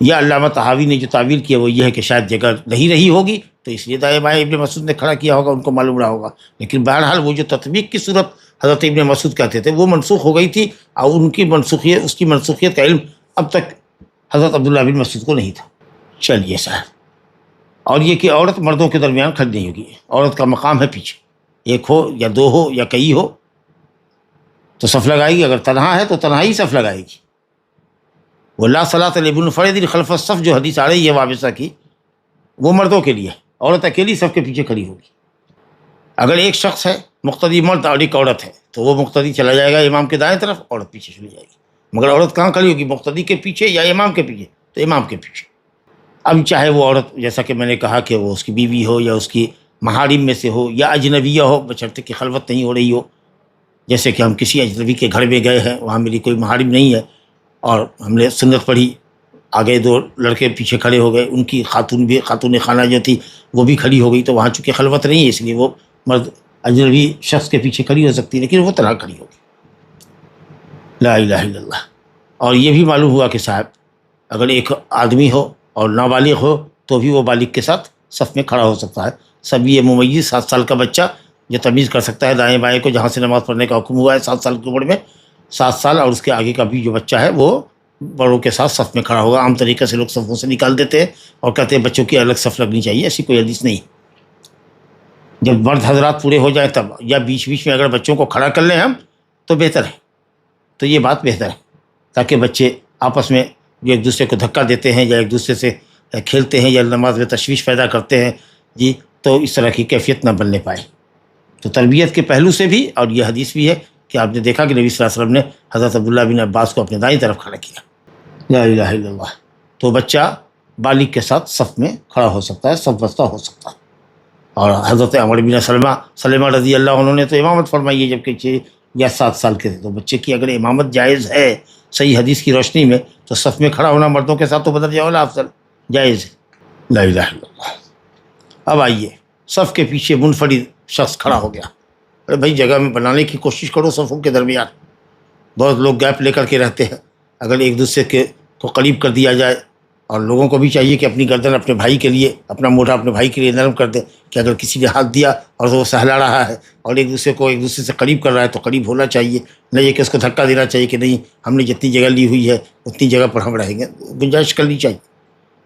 یا علامہ طحاوی نے جو تعویل کیا وہ یہ ہے کہ شاید جگہ نہیں رہی ہوگی تو اس لیے دائیں بائیں ابن مسعود نے کھڑا کیا ہوگا، ان کو معلوم رہا ہوگا، لیکن بہرحال وہ جو تطبیق کی صورت حضرت ابن مسعود کہتے تھے وہ منسوخ ہو گئی تھی، اور ان کی منسوخیت، اس کی منسوخیت کا علم اب تک حضرت عبداللہ بن مسعود کو نہیں تھا۔ چلیے صاحب، اور یہ کہ عورت مردوں کے درمیان کھڑی نہیں ہوگی، عورت کا مقام ہے پیچھے، ایک ہو یا دو ہو یا کئی ہو تو صف لگائے گی، اگر تنہا ہے تو تنہا ہی صف لگائے گی۔ وہ لا صلاۃ لمنفرد خلف الصف جو حدیث آ رہی ہے وابصہ کی، وہ مردوں کے لیے، عورت اکیلی صف کے پیچھے کھڑی ہوگی۔ اگر ایک شخص ہے مقتدی مرد اور ایک عورت ہے تو وہ مقتدی چلا جائے گا امام کے دائیں طرف، عورت پیچھے چلی جائے گی، مگر عورت کہاں کھڑی ہوگی؟ مقتدی کے پیچھے یا امام کے پیچھے؟ تو امام کے پیچھے۔ اب چاہے وہ عورت جیسا کہ میں نے کہا کہ وہ اس کی بیوی ہو یا اس کی محارم میں سے ہو یا اجنبیہ ہو، بشرطے کہ خلوت نہیں ہو رہی ہو، جیسے کہ ہم کسی اجنبی کے گھر میں گئے ہیں، وہاں میری کوئی محارم نہیں ہے اور ہم نے سنت پڑھی، آگے دو لڑکے پیچھے کھڑے ہو گئے، ان کی خاتون خانہ جو تھی وہ بھی کھڑی ہو گئی، تو وہاں چونکہ خلوت نہیں ہے اس لیے وہ مرد اجنبی شخص کے پیچھے کھڑی ہو سکتی ہے، لیکن وہ طرح کھڑی ہوگی۔ لا الہ الا اللہ۔ اور یہ بھی معلوم ہوا کہ صاحب اگر ایک آدمی ہو اور نابالغ ہو تو بھی وہ بالغ کے ساتھ صف میں کھڑا ہو سکتا ہے۔ سب یہ ممیز 7 سال کا بچہ جو تمیز کر سکتا ہے دائیں بائیں کو، جہاں سے نماز پڑھنے کا حکم ہوا ہے 7 سال کی عمر میں، 7 سال اور اس کے آگے کا بھی جو بچہ ہے وہ بڑوں کے ساتھ صف میں کھڑا ہوگا۔ عام طریقے سے لوگ صفوں سے نکال دیتے ہیں اور کہتے ہیں بچوں کی الگ صف لگنی چاہیے، ایسی کوئی حدیث نہیں۔ جب مرد حضرات پورے ہو جائیں تب، یا بیچ بیچ میں اگر بچوں کو کھڑا کر لیں ہم تو بہتر ہے، تو یہ بات بہتر ہے، تاکہ بچے آپس میں جو ایک دوسرے کو دھکا دیتے ہیں یا ایک دوسرے سے کھیلتے ہیں یا نماز میں تشویش پیدا کرتے ہیں جی، تو اس طرح کی کیفیت نہ بننے پائے۔ تو تربیت کے پہلو سے بھی، اور یہ حدیث بھی ہے کہ آپ نے دیکھا کہ نبی صلی اللہ علیہ وسلم نے حضرت عبداللہ بن عباس کو اپنے دائیں طرف کھڑا کیا۔ لا الہ الا اللہ۔ تو بچہ بالغ کے ساتھ صف میں کھڑا ہو سکتا ہے، صف بستہ ہو سکتا ہے۔ اور حضرت عمر بن سلمہ رضی اللہ عنہ نے تو امامت فرمائی ہے جبکہ 6 یا 7 سال کے تھے، تو بچے کی اگر امامت جائز ہے صحیح حدیث کی روشنی میں تو صف میں کھڑا ہونا مردوں کے ساتھ تو بدرجہ اولیٰ افضل جائز ہے۔ لا الہ الا اللہ۔ اب آئیے، صف کے پیچھے منفرد شخص کھڑا ہو گیا، ارے بھائی جگہ میں بنانے کی کوشش کرو صفوں کے درمیان، بہت لوگ گیپ لے کر کے رہتے ہیں، اگر ایک دوسرے کو قریب کر دیا جائے اور لوگوں کو بھی چاہیے کہ اپنی گردن اپنے بھائی کے لیے، اپنا موڈھا اپنے بھائی کے لیے نرم کر دے، کہ اگر کسی نے ہاتھ دیا اور وہ سہلا رہا ہے اور ایک دوسرے سے قریب کر رہا ہے تو قریب ہونا چاہیے، نہ یہ کہ اس کو دھکا دینا چاہیے کہ نہیں ہم نے جتنی جگہ لی ہوئی ہے اتنی جگہ پر ہم رہیں گے، گنجائش کرنی چاہیے،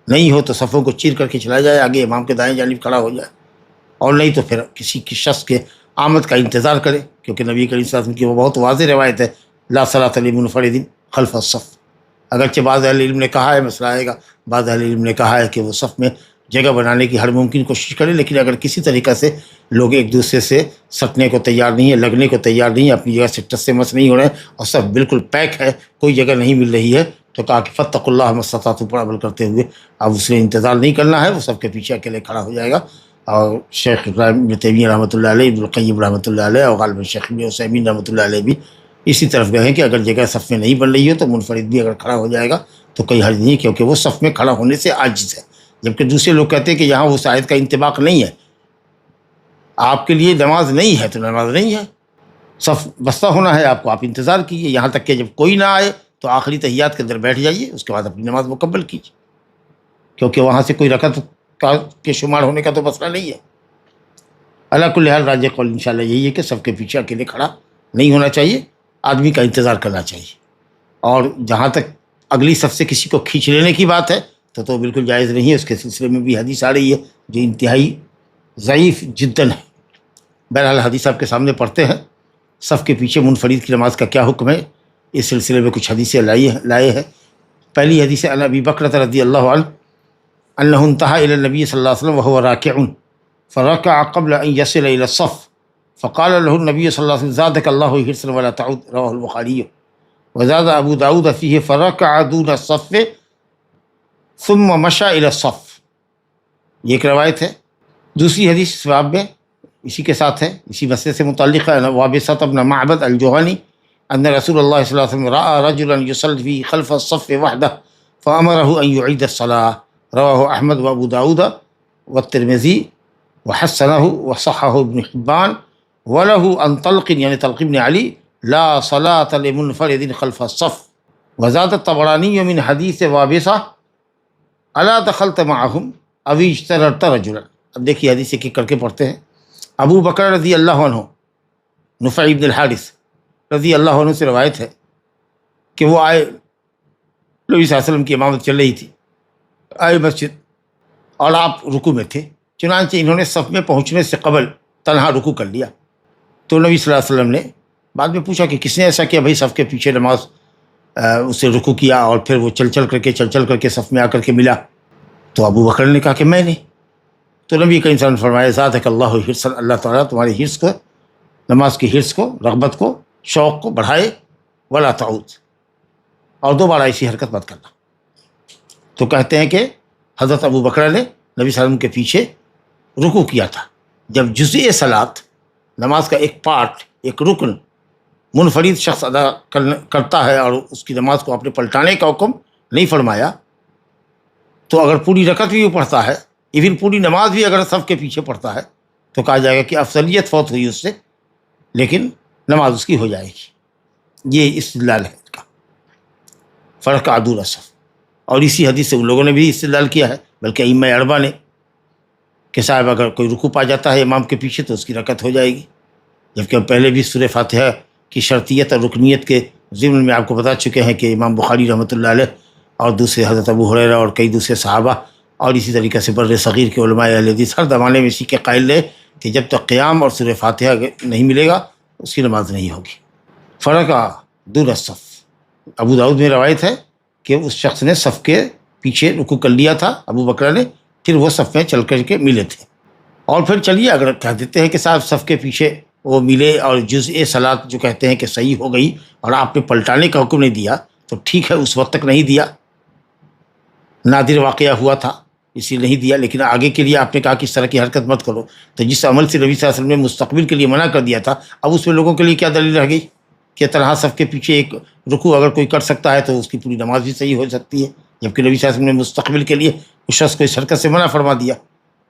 نہیں ہو تو صفوں کو چیر کر کے چلا جائے، آگے امام کے دائیں جانب کھڑا ہو جائے، اور نہیں تو پھر کسی کی شخص کے آمد کا انتظار کرے، کیونکہ نبی کریم صلی اللہ علیہ وسلم کی وہ بہت واضح روایت ہے، لا صلاۃ لمنفرد خلف الصف۔ اگرچہ بعض اہل علم نے کہا ہے، مسئلہ آئے گا، بعض اہل علم نے کہا ہے کہ وہ صف میں جگہ بنانے کی ہر ممکن کوشش کرے، لیکن اگر کسی طریقہ سے لوگ ایک دوسرے سے سٹنے کو تیار نہیں ہے، لگنے کو تیار نہیں ہے، اپنی جگہ سے ٹس سے مس نہیں ہو رہے ہیں اور سب بالکل پیک ہے، کوئی جگہ نہیں مل رہی ہے، تو کہا کہ فاتقوا اللہ ما استطعتم پر عمل کرتے ہوئے اب اس نے انتظار نہیں کرنا ہے، وہ سب کے پیچھے اکیلے کھڑا ہو جائے گا۔ اور شیخ ابراہیم ابن تیمیہ رحمۃ اللہ علیہ، ابن القیم رحمۃ اللہ علیہ، اور غالباً شیخ ابن عثیمین رحمۃ اللہ علیہ بھی اسی طرف گئے ہیں کہ اگر جگہ صف میں نہیں بن رہی ہو تو منفرد بھی اگر کھڑا ہو جائے گا تو کوئی حرج نہیں، کیونکہ وہ صف میں کھڑا ہونے سے عاجز ہے، جبکہ دوسرے لوگ کہتے ہیں کہ یہاں اس آیت کا انطباق نہیں ہے، آپ کے لیے نماز نہیں ہے تو نماز نہیں ہے، صف بستہ ہونا ہے آپ کو، آپ انتظار کیجیے یہاں تک کہ جب کوئی نہ آئے تو آخری تحیات کے اندر بیٹھ جائیے، اس کے بعد اپنی نماز مکمل کیجیے، کیونکہ وہاں سے کوئی رکعت کے شمار ہونے کا تو مسئلہ نہیں ہے۔ اللہ کل حال راجح قول انشاءاللہ یہی ہے کہ سب کے پیچھے اکیلے کھڑا نہیں ہونا چاہیے، آدمی کا انتظار کرنا چاہیے، اور جہاں تک اگلی صف سے کسی کو کھینچ لینے کی بات ہے تو بالکل جائز نہیں ہے، اس کے سلسلے میں بھی حدیث آ رہی ہے جو انتہائی ضعیف جداً ہے۔ بہرحال حدیث آپ کے سامنے پڑھتے ہیں، صف کے پیچھے منفرد کی نماز کا کیا حکم ہے، اس سلسلے میں کچھ حدیثیں لائے ہیں۔ پہلی حدیث عن ابی بکرۃ رضی اللہ عنہ انہ انتہى الى النبی صلی اللہ علیہ وسلم وهو راکع فركع قبل ان يصل الى الصف فقال له النبي صلی اللہ علیہ وسلم زادك الله حرصا ولا تعود، رواه البخاری، وزاد ابو داود فيه فركع دون الصف ثم مشى الى الصف۔ یہ ایک روایت ہے۔ دوسری حدیث اس باب میں اسی کے ساتھ ہے، اسی مسئلے سے متعلق ہے، وابصة بن معبد الجہنی ان رسول اللہ صلی اللہ علیہ وسلم راى رجلا يصلي خلف الصف وحده فامره ان يعيد الصلاة، رواه احمد وابو داود والترمذی وحسنه وصححه ابن حبان، وله عن طلق یعنی طلق بن علی لا صلاة لمنفرد خلف الصف، وزاد الطبرانی من حدیث وابصة الا دخلت معهم او اجتررت رجلا۔ اب دیکھیے حدیث ایک ایک کر کے پڑھتے ہیں۔ ابو بکر رضی اللہ عنہ، نفع بن الحارث رضی اللہ عنہ سے روایت ہے کہ وہ آئے، نبی صلی اللہ علیہ وسلم کی امامت چل رہی تھی، آئے مسجد اور آپ رکوع میں تھے، چنانچہ انہوں نے صف میں پہنچنے سے قبل تنہا رکوع کر لیا، تو نبی صلی اللہ علیہ وسلم نے بعد میں پوچھا کہ کس نے ایسا کیا، بھائی صف کے پیچھے نماز اسے رکوع کیا اور پھر وہ چل چل کر کے صف میں آ کر کے ملا، تو ابو بکر نے کہا کہ میں نے، تو نبی کریم صلی اللہ علیہ وسلم فرمایا زادک اللہ حرصا، اللہ تعالیٰ تمہاری حرص کو، نماز کی حرص کو، رغبت کو، شوق کو بڑھائے، ولا تعود، اور دوبارہ ایسی حرکت مت کرنا۔ تو کہتے ہیں کہ حضرت ابو بکر نے نبی صلی اللہ علیہ وسلم کے پیچھے رکوع کیا تھا۔ جب جزء صلاۃ، نماز کا ایک پارٹ، ایک رکن منفرد شخص ادا کرتا ہے اور اس کی نماز کو اپنے پلٹانے کا حکم نہیں فرمایا، تو اگر پوری رکعت بھی وہ پڑھتا ہے، ایون پوری نماز بھی اگر صف کے پیچھے پڑھتا ہے تو کہا جائے گا کہ افضلیت فوت ہوئی اس سے، لیکن نماز اس کی ہو جائے گی۔ یہ استدلال ہے اس کا، فرق عدول الصف، اور اسی حدیث سے ان لوگوں نے بھی استدلال کیا ہے، بلکہ ائمہ اربعہ نے، کہ صاحب اگر کوئی رکوع پا جاتا ہے امام کے پیچھے تو اس کی رکعت ہو جائے گی، جبکہ ہم پہلے بھی سورہ فاتحہ کی شرطیت اور رکنیت کے ضمن میں آپ کو بتا چکے ہیں کہ امام بخاری رحمۃ اللہ علیہ اور دوسرے حضرت ابو ہریرہ اور کئی دوسرے صحابہ اور اسی طریقہ سے بر صغیر کے علماء اہل حدیث ہر زمانے میں اسی کے قائل رہے کہ جب تک قیام اور سورہ فاتحہ نہیں ملے گا اس کی نماز نہیں ہوگی۔ فرق دون الصف، ابو داؤد میں روایت ہے کہ اس شخص نے صف کے پیچھے رکوع کر لیا تھا ابو بکر نے، پھر وہ صف میں چل کر کے ملے تھے، اور پھر چلیے اگر کہہ دیتے ہیں کہ صاحب صف کے پیچھے وہ ملے اور جزء صلاۃ جو کہتے ہیں کہ صحیح ہو گئی اور آپ نے پلٹانے کا حکم نہیں دیا، تو ٹھیک ہے اس وقت تک نہیں دیا، نادر واقعہ ہوا تھا اسی نہیں دیا، لیکن آگے کے لیے آپ نے کہا کہ اس طرح کی حرکت مت کرو، تو جس عمل سے نبی صلی اللہ علیہ وسلم نے مستقبل کے لیے منع کر دیا تھا، اب اس میں لوگوں کے لیے کیا دلیل رہ گئی کہ طرح صف کے پیچھے ایک رکوع اگر کوئی کر سکتا ہے تو اس کی پوری نماز بھی صحیح ہو سکتی ہے، جبکہ نبی صلی اللہ علیہ وسلم نے مستقبل کے لیے اس شخص کو اس حرکت سے منع فرما دیا۔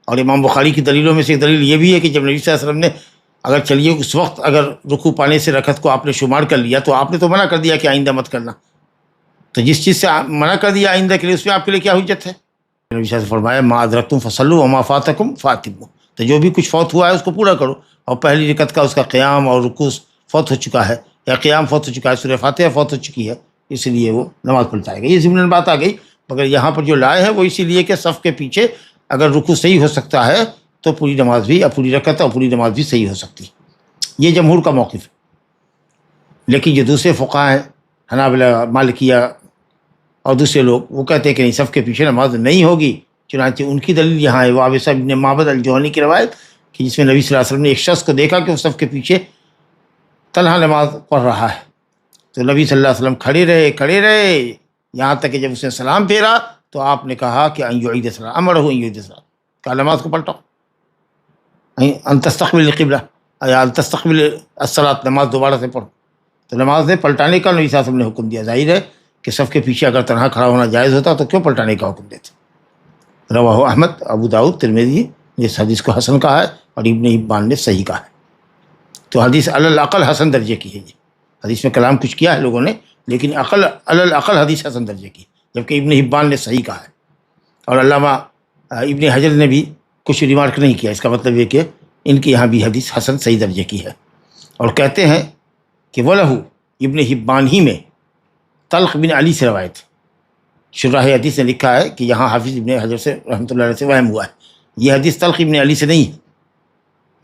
اور امام بخاری کی دلیلوں میں سے ایک دلیل یہ بھی ہے کہ جب نبی صلی اللہ علیہ وسلم نے اگر چلیے اس وقت اگر رکوع پانے سے رکعت کو آپ نے شمار کر لیا تو آپ نے تو منع کر دیا کہ آئندہ مت کرنا، تو جس چیز سے منع کر دیا آئندہ کے لیے، اس میں آپ کے لیے کیا حجت ہے؟ نبی صلی اللہ علیہ وسلم نے فرمایا ما ادرکتم فصلوا وما فاتکم فاتموا، تو جو بھی کچھ فوت ہوا ہے اس کو پورا کرو، اور پہلی رکعت کا اس کا قیام اور رکوع فوت ہو چکا ہے یا قیام فوت ہو چکا ہے، سورہ فاتحہ فوت ہو چکی ہے، اس لیے وہ نماز پلٹائے گا۔ یہ ضمن بات آ گئی، مگر یہاں پر جو لائے ہیں وہ اسی لیے کہ صف کے پیچھے اگر رکوع صحیح ہو سکتا ہے تو پوری نماز بھی، اور پوری رکعت اور پوری نماز بھی صحیح ہو سکتی ہے۔ یہ جمہور کا موقف ہے۔ لیکن جو دوسرے فقہاء ہیں، حنابلہ، مالکیہ اور دوسرے لوگ، وہ کہتے ہیں کہ نہیں، صف کے پیچھے نماز نہیں ہوگی۔ چنانچہ ان کی دلیل یہاں ہے وابصہ بن معبد الجہنی کی روایت، کہ جس میں نبی صلی اللہ علیہ وسلم نے ایک شخص کو دیکھا کہ وہ صف کے پیچھے تنہا نماز پڑھ رہا ہے، تو نبی صلی اللہ علیہ وسلم کھڑے رہے یہاں تک کہ جب اس نے سلام پھیرا تو آپ نے کہا کہ ان یعید الصلاۃ، امرہ ان یعید الصلاۃ، کہا نماز کو پلٹو، ان تستقبل القبلہ یا ان تستقبل الصلاۃ، نماز دوبارہ سے پڑھو۔ تو نماز نے پلٹانے کا نبی صلی اللہ علیہ وسلم نے حکم دیا۔ ظاہر ہے کہ صف کے پیچھے اگر تنہا کھڑا ہونا جائز ہوتا تو کیوں پلٹانے کا حکم دیتے؟ رواہ احمد، ابو داؤد، ترمذی نے اس حدیث کو حسن کہا ہے، اور ابن حبان نے صحیح کہا ہے۔ تو حدیث علی الاقل حسن درجے کی ہے۔ یہ حدیث میں کلام کچھ کیا ہے لوگوں نے، لیکن علی الاقل حدیث حسن درجے کی، جبکہ ابن حبان نے صحیح کہا ہے، اور علامہ ابن حجر نے بھی کچھ ریمارک نہیں کیا۔ اس کا مطلب یہ کہ ان کی یہاں بھی حدیث حسن صحیح درجے کی ہے، اور کہتے ہیں کہ وَلَهُ، ابن حبان ہی میں طلق بن علی سے روایت۔ شرح حدیث نے لکھا ہے کہ یہاں حافظ ابن حجر سے رحمۃ اللہ علیہ سے وہم ہوا ہے، یہ حدیث طلق ابن علی سے نہیں ہے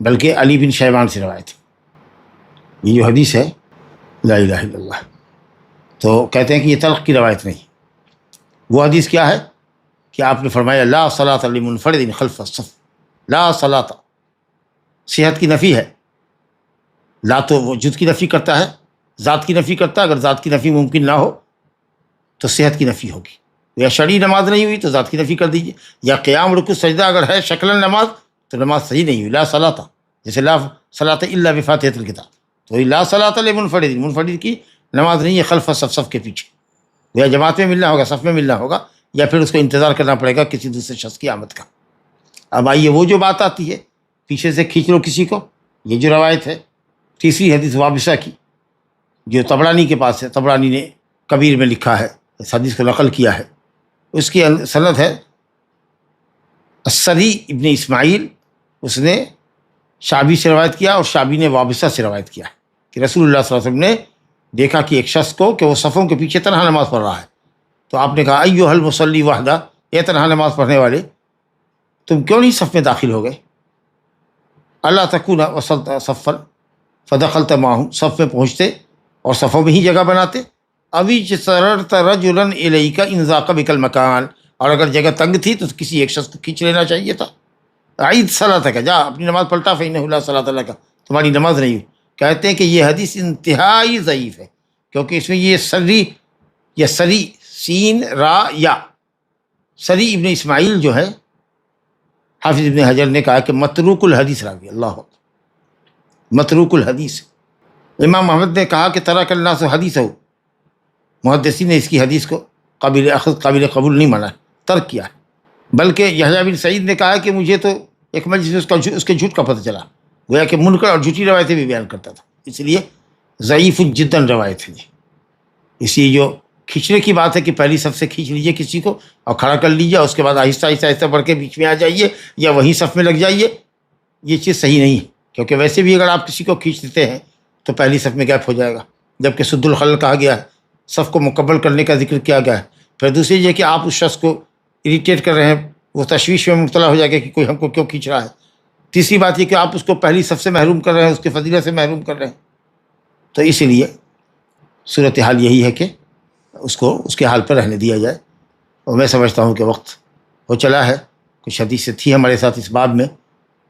بلکہ علی بن شیبان سے روایت ہے۔ یہ جو حدیث ہے لا الہ الا اللہ، تو کہتے ہیں کہ یہ طلق کی روایت نہیں۔ وہ حدیث کیا ہے کہ آپ نے فرمایا لا صلاۃ لمنفرد خلف الصف، لا صلاۃ، صحت کی نفی ہے، لا تو وجود کی نفی کرتا ہے، ذات کی نفی کرتا ہے، اگر ذات کی نفی ممکن نہ ہو تو صحت کی نفی ہوگی، یا شرعی نماز نہیں ہوئی تو ذات کی نفی کر دیجیے، یا قیام رکوع سجدہ اگر ہے شکلاً نماز تو نماز صحیح نہیں ہوئی۔ لا صلاۃ، جیسے لا صلاۃ الا بفاتحۃ الکتاب، تو لا صلاۃ لمنفرد، منفرد کی نماز نہیں ہے خلف الصف، صف کے پیچھے، یا جماعت میں ملنا ہوگا، صف میں ملنا ہوگا، یا پھر اس کو انتظار کرنا پڑے گا کسی دوسرے شخص کی آمد کا۔ اب آئیے وہ جو بات آتی ہے پیچھے سے کھینچ لو کسی کو، یہ جو روایت ہے تیسری حدیث وابصہ کی جو طبرانی کے پاس ہے، طبرانی نے کبیر میں لکھا ہے، اس حدیث کو نقل کیا ہے، اس کی سند ہے السری ابن اسماعیل، اس نے شعبی سے روایت کیا، اور شعبی نے وابصہ سے روایت کیا کہ رسول اللہ صلی اللہ علیہ وسلم نے دیکھا کہ ایک شخص کو کہ وہ صفوں کے پیچھے تنہا نماز پڑھ رہا ہے، تو آپ نے کہا ایھا المصلی وحدہ، اے تنہا نماز پڑھنے والے، تم کیوں نہیں صف میں داخل ہو گئے؟ اللہ تکون وسط صفا فدخلت معہم، صف میں پہنچتے اور صفوں میں ہی جگہ بناتے، ابھی سررت رجلا الیک ان ضاق بک المکان، اور اگر جگہ تنگ تھی تو کسی ایک شخص کو کھینچ لینا چاہیے تھا۔ عید صلاتک، جا اپنی نماز پلٹا، فإنہ لا صلاۃ لک، تمہاری نماز نہیں ہوئی۔ کہتے ہیں کہ یہ حدیث انتہائی ضعیف ہے، کیونکہ اس میں یہ سری سین را یا سری ابن اسماعیل جو ہے، حافظ ابن حجر نے کہا کہ متروک الحدیث راوی، اللہ متروک الحدیث۔ امام محمد نے کہا کہ ترک الناس حدیثہ، محدثین نے اس کی حدیث کو قابل اخذ قابل قبول نہیں مانا، ترک کیا ہے، بلکہ یحییٰ بن سعید نے کہا کہ مجھے تو ایک مجلس میں اس کے جھوٹ کا پتہ چلا، گویا کہ منکر اور جھوٹی روایتیں بھی بیان کرتا تھا، اس لیے ضعیف جداً روایت ہے جی۔ اسی جو کھینچنے کی بات ہے کہ پہلی صف سے کھینچ لیجئے کسی کو اور کھڑا کر لیجیے، اس کے بعد آہستہ آہستہ بڑھ کے بیچ میں آ جائیے یا وہیں صف میں لگ جائیے، یہ چیز صحیح نہیں ہے، کیونکہ ویسے بھی اگر آپ کسی کو کھینچ دیتے ہیں تو پہلی صف میں گیپ ہو جائے گا، جبکہ سد الخلل کہا گیا ہے، صف کو مکمل کرنے کا ذکر کیا گیا ہے۔ پھر دوسری یہ کہ آپ اس شخص کو اریٹیٹ کر رہے ہیں، وہ تشویش میں مبتلا ہو جائے گا کہ کوئی ہم کو کیوں کھینچ رہا ہے۔ تیسری بات یہ کہ آپ اس کو پہلی صف سے محروم کر رہے ہیں، اس کے فضیلت سے محروم کر رہے ہیں۔ تو اسی لیے صورتحال یہی ہے کہ اس کو اس کے حال پر رہنے دیا جائے، اور میں سمجھتا ہوں کہ وقت ہو چلا ہے۔ کچھ حدیثیں تھی ہمارے ساتھ اس باب میں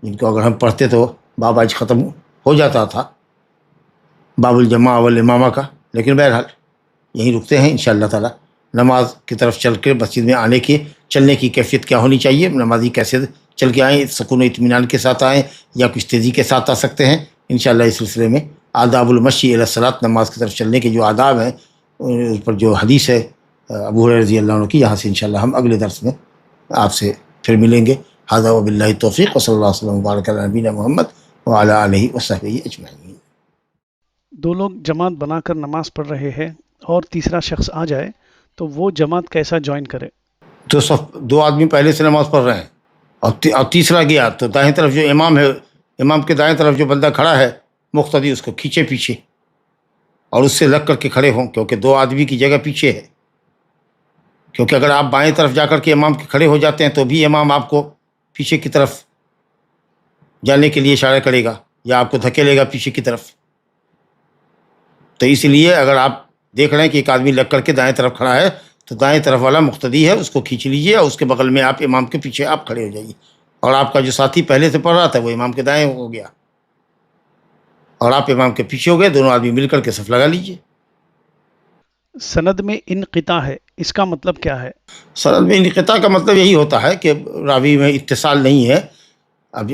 جن کو اگر ہم پڑھتے تو باب آج ختم ہو جاتا تھا، باب الجماع والامامہ کا، لیکن بہرحال یہیں رکتے ہیں انشاءاللہ تعالی۔ نماز کی طرف چل کے مسجد میں چلنے کی کیفیت کیا ہونی چاہیے، نمازی کیسے چل کے آئیں، سکون و اطمینان کے ساتھ آئیں یا کچھ تیزی کے ساتھ آ سکتے ہیں، انشاءاللہ اس سلسلے میں آداب المشی الی الصلاۃ، نماز کی طرف چلنے کے جو آداب ہیں اس پر جو حدیث ہے ابو ہریرہ رضی اللہ عنہ کی، یہاں سے انشاءاللہ ہم اگلے درس میں آپ سے پھر ملیں گے۔ ھذا وباللہ التوفیق، وصلی اللہ وسلم وبارک علی نبینا محمد وعلی آلہ وصحبہ اجمعین۔ دو لوگ جماعت بنا کر نماز پڑھ رہے ہیں اور تیسرا شخص آ جائے تو وہ جماعت کیسا جوائن کرے؟ تو دو آدمی پہلے سے نماز پڑھ رہے ہیں اور تیسرا گیا تو دائیں طرف جو امام ہے، امام کے دائیں طرف جو بندہ کھڑا ہے مقتدی، اس کو کھینچے پیچھے اور اس سے لگ کر کے کھڑے ہوں، کیونکہ دو آدمی کی جگہ پیچھے ہے. کیونکہ اگر آپ بائیں طرف جا کر کے امام کے کھڑے ہو جاتے ہیں تو بھی امام آپ کو پیچھے کی طرف جانے کے لیے اشارہ کرے گا یا آپ کو دھکیلے گا پیچھے کی طرف. تو اس لیے اگر آپ دیکھ رہے ہیں کہ ایک آدمی لگ کر کے دائیں طرف کھڑا ہے تو دائیں طرف والا مقتدی ہے، اس کو کھینچ لیجیے اور اس کے بغل میں آپ امام کے پیچھے آپ کھڑے ہو جائیے، اور آپ کا جو ساتھی پہلے سے پڑھ رہا تھا وہ امام کے دائیں ہو گیا اور آپ امام کے پیچھے ہو گئے، دونوں آدمی مل کر کے صف لگا لیجیے. سند میں انقطاع ہے، اس کا مطلب کیا ہے؟ سند میں انقطاع کا مطلب یہی ہوتا ہے کہ راوی میں اتصال نہیں ہے. اب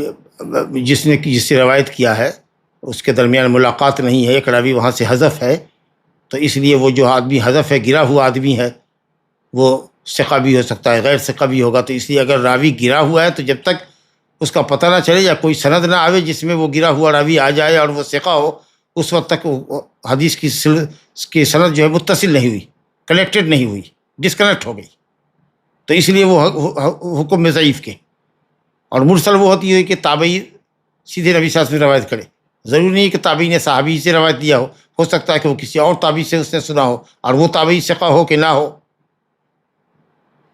جس سے روایت کیا ہے اس کے درمیان ملاقات نہیں ہے، ایک راوی وہاں سے حذف ہے، تو اس لیے وہ جو آدمی حذف ہے، گرا ہوا آدمی ہے، وہ ثقہ بھی ہو سکتا ہے، غیر ثقہ بھی ہوگا. تو اس لیے اگر راوی گرا ہوا ہے تو جب تک اس کا پتہ نہ چلے یا کوئی سند نہ آوے جس میں وہ گرا ہوا راوی آ جائے اور وہ ثقہ ہو، اس وقت تک حدیث کی سند جو ہے متصل نہیں ہوئی، کنیکٹڈ نہیں ہوئی، ڈسکنیکٹ ہو گئی. تو اس لیے وہ حکم میں ضعیف کے. اور مرسل وہ ہوتی ہے کہ تابعی سیدھے نبی صلی اللہ علیہ وسلم سے روایت کرے. ضروری نہیں کہ تابعی نے صحابی سے روایت دیا ہو سکتا ہے کہ وہ کسی اور تابعی سے اس نے سنا ہو اور وہ تابعی ثقہ ہو کہ نہ ہو.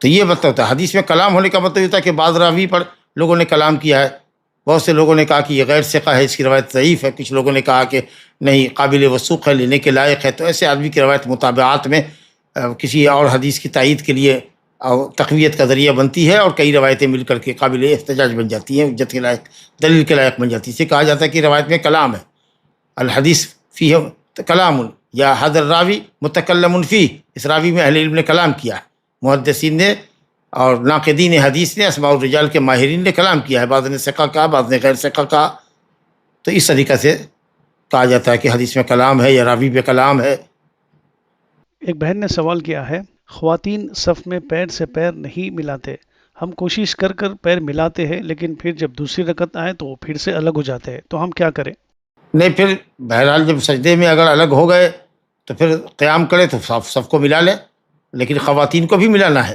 تو یہ مطلب ہوتا ہے. حدیث میں کلام ہونے کا مطلب ہوتا ہے کہ بعض راوی پر لوگوں نے کلام کیا ہے، بہت سے لوگوں نے کہا کہ یہ غیر ثقہ ہے، اس کی روایت ضعیف ہے، کچھ لوگوں نے کہا کہ نہیں قابل وثوق ہے، لینے کے لائق ہے. تو ایسے آدمی کی روایت مطابعات میں کسی اور حدیث کی تائید کے لیے تقویت کا ذریعہ بنتی ہے، اور کئی روایتیں مل کر کے قابل احتجاج بن جاتی ہیں، حجت کے لائق، دلیل کے لائق بن جاتی ہے. اسے کہا جاتا ہے کہ روایت میں کلام ہے. الحدیث فیہ کلام یا حضر راوی متکلم فیہ، اس راوی میں اہل علم نے کلام کیا ہے، محدثین نے اور ناقدین حدیث نے، اسماء الرجال کے ماہرین نے کلام کیا ہے. بعض نے ثقہ کہا، بعض نے غیر ثقہ کہا. تو اس طریقے سے کہا جاتا ہے کہ حدیث میں کلام ہے یا راوی پہ کلام ہے. ایک بہن نے سوال کیا ہے، خواتین صف میں پیر سے پیر نہیں ملاتے، ہم کوشش کر کر پیر ملاتے ہیں لیکن پھر جب دوسری رکعت آئے تو وہ پھر سے الگ ہو جاتے ہیں، تو ہم کیا کریں؟ نہیں، پھر بہرحال جب سجدے میں اگر الگ ہو گئے تو پھر قیام کرے تو سب کو ملا لیں، لیکن خواتین کو بھی ملانا ہے.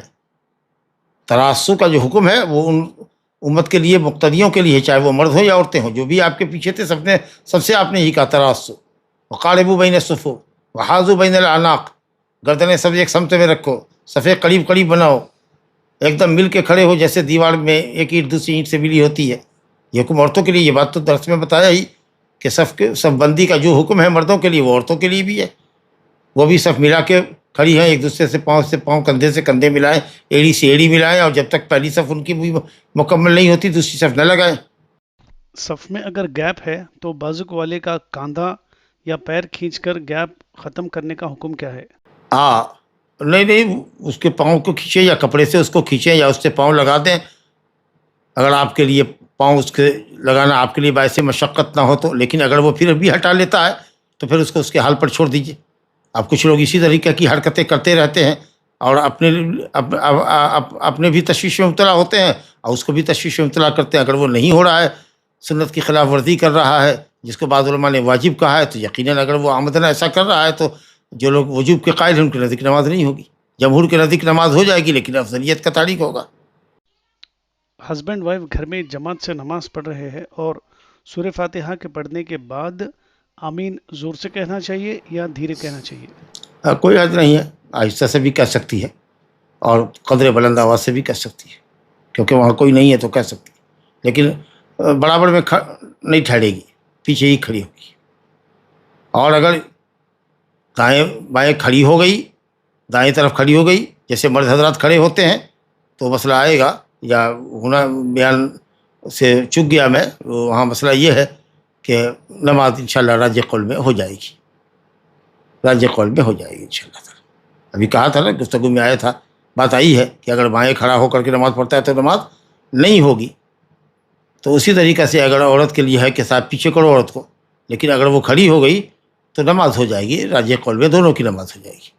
تراسو کا جو حکم ہے وہ ان امت کے لیے، مقتدیوں کے لیے، چاہے وہ مرد ہو یا عورتیں ہوں، جو بھی آپ کے پیچھے تھے سب سے آپ نے یہی کہا تراسو وقاربوا بین الصفوف وحاذوا بین الاعناق، گردنیں سب ایک سمت میں رکھو، صفیں قریب قریب بناؤ، ایک دم مل کے کھڑے ہو جیسے دیوار میں ایک اینٹ دوسری اینٹ سے ملی ہوتی ہے. یہ حکم عورتوں کے لیے، یہ بات تو درس میں بتایا ہی کہ صف بندی کا جو حکم ہے مردوں کے لیے وہ عورتوں کے لیے بھی ہے. وہ بھی صف ملا کے کھڑی ہیں، ایک دوسرے سے پاؤں کندھے سے کندھے ملائیں، ایڑی سے ایڑی ملائیں، اور جب تک پہلی صف ان کی مکمل نہیں ہوتی دوسری صف نہ لگائیں. صف میں اگر گیپ ہے تو بازوق والے کا کاندھا یا پیر کھینچ کر گیپ ختم کرنے کا حکم کیا ہے؟ نہیں، اس کے پاؤں کو کھینچیں یا کپڑے سے اس کو کھینچیں یا اس سے پاؤں لگا دیں. اگر آپ کے لیے پاؤں اس کے لگانا آپ کے لیے باعث مشقت نہ ہو تو. لیکن اگر وہ پھر بھی ہٹا لیتا ہے تو پھر اس کو اس کے حال پر چھوڑ دیجیے. اب کچھ لوگ اسی طریقے کی حرکتیں کرتے رہتے ہیں اور اپنے بھی تشویش میں مبتلا ہوتے ہیں اور اس کو بھی تشویش میں مبتلا کرتے ہیں. اگر وہ نہیں ہو رہا ہے، سنت کی خلاف ورزی کر رہا ہے جس کو بعض علماء نے واجب کہا ہے، تو یقیناً اگر وہ عمدن ایسا کر رہا ہے تو جو لوگ وجوب کے قائل ہیں ان کے نزدیک نماز نہیں ہوگی. جمہور کے نزدیک نماز ہو جائے گی لیکن افضلیت کا تعلق ہوگا. ہسبینڈ وائف گھر میں جماعت سے نماز پڑھ رہے ہیں اور سورہ فاتحہ کے پڑھنے کے بعد آمین زور سے کہنا چاہیے یا دھیرے کہنا چاہیے؟ کوئی حرج نہیں ہے، آہستہ سے بھی کہہ سکتی ہے اور قدر بلند آواز سے بھی کہہ سکتی ہے، کیونکہ وہاں کوئی نہیں ہے تو کہہ سکتی ہے. لیکن برابر میں نہیں ٹھہرے گی، پیچھے ہی کھڑی ہوگی. اور اگر دائیں بائیں کھڑی ہو گئی، دائیں طرف کھڑی ہو گئی جیسے مرد حضرات کھڑے ہوتے ہیں تو مسئلہ آئے گا، یا ہونا بیان سے چک گیا میں، وہاں مسئلہ یہ ہے کہ نماز انشاءاللہ راجح قول میں ہو جائے گی، راجح قول میں ہو جائے گی انشاءاللہ تعالی. ابھی کہا تھا نا، گفتگو میں آیا تھا، بات آئی ہے کہ اگر بائیں کھڑا ہو کر کے نماز پڑھتا ہے تو نماز نہیں ہوگی. تو اسی طریقے سے اگر عورت کے لیے ہے کہ صاحب پیچھے کرو عورت کو، لیکن اگر وہ کھڑی ہو گئی تو نماز ہو جائے گی، راجح قول میں دونوں کی نماز ہو جائے گی.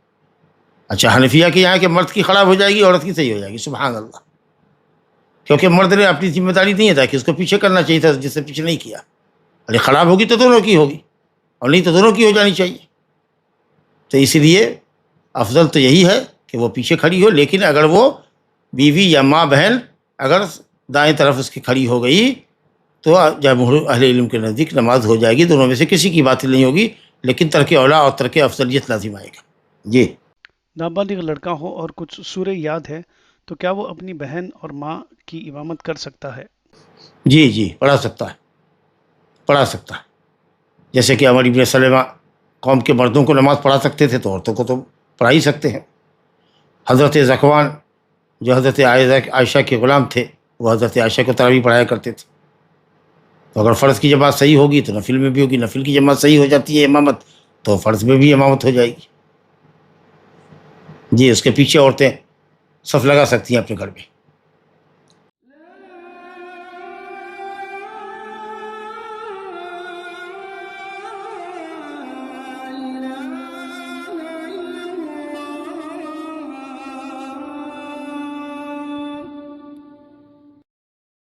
اچھا، حنفیہ کے یہاں کہ مرد کی خراب ہو جائے گی، عورت کی صحیح ہو جائے گی. سبحان اللہ، کیونکہ مرد نے اپنی ذمہ داری نہیں ادا کی، اس کو پیچھے کرنا چاہیے تھا جس سے پیچھے نہیں کیا. ارے خراب ہوگی تو دونوں کی ہوگی، اور نہیں تو دونوں کی ہو جانی چاہیے. تو اسی لیے افضل تو یہی ہے کہ وہ پیچھے کھڑی ہو، لیکن اگر وہ بیوی یا ماں بہن اگر دائیں طرف اس کی کھڑی ہو گئی تو جمہور اہل علم کے نزدیک نماز ہو جائے گی، دونوں میں سے کسی کی باطل نہیں ہوگی، لیکن ترک اولا اور ترک افضلیت لازم آئے گا۔ جی نابالغ لڑکا ہو اور کچھ سورہ یاد ہے تو کیا وہ اپنی بہن اور ماں کی امامت کر سکتا ہے؟ جی جی پڑھا سکتا ہے، پڑھا سکتا ہے۔ جیسے کہ عمر ابن سلمہ قوم کے مردوں کو نماز پڑھا سکتے تھے تو عورتوں کو تو پڑھا ہی سکتے ہیں۔ حضرت ذکوان جو حضرت عائشہ کے غلام تھے وہ حضرت عائشہ کو تراویح پڑھایا کرتے تھے، تو اگر فرض کی جماعت صحیح ہوگی تو نفل میں بھی ہوگی، نفل کی جماعت صحیح ہو جاتی ہے امامت تو فرض میں بھی امامت ہو جائے گی۔ جی اس کے پیچھے عورتیں صف لگا سکتی ہیں اپنے گھر میں۔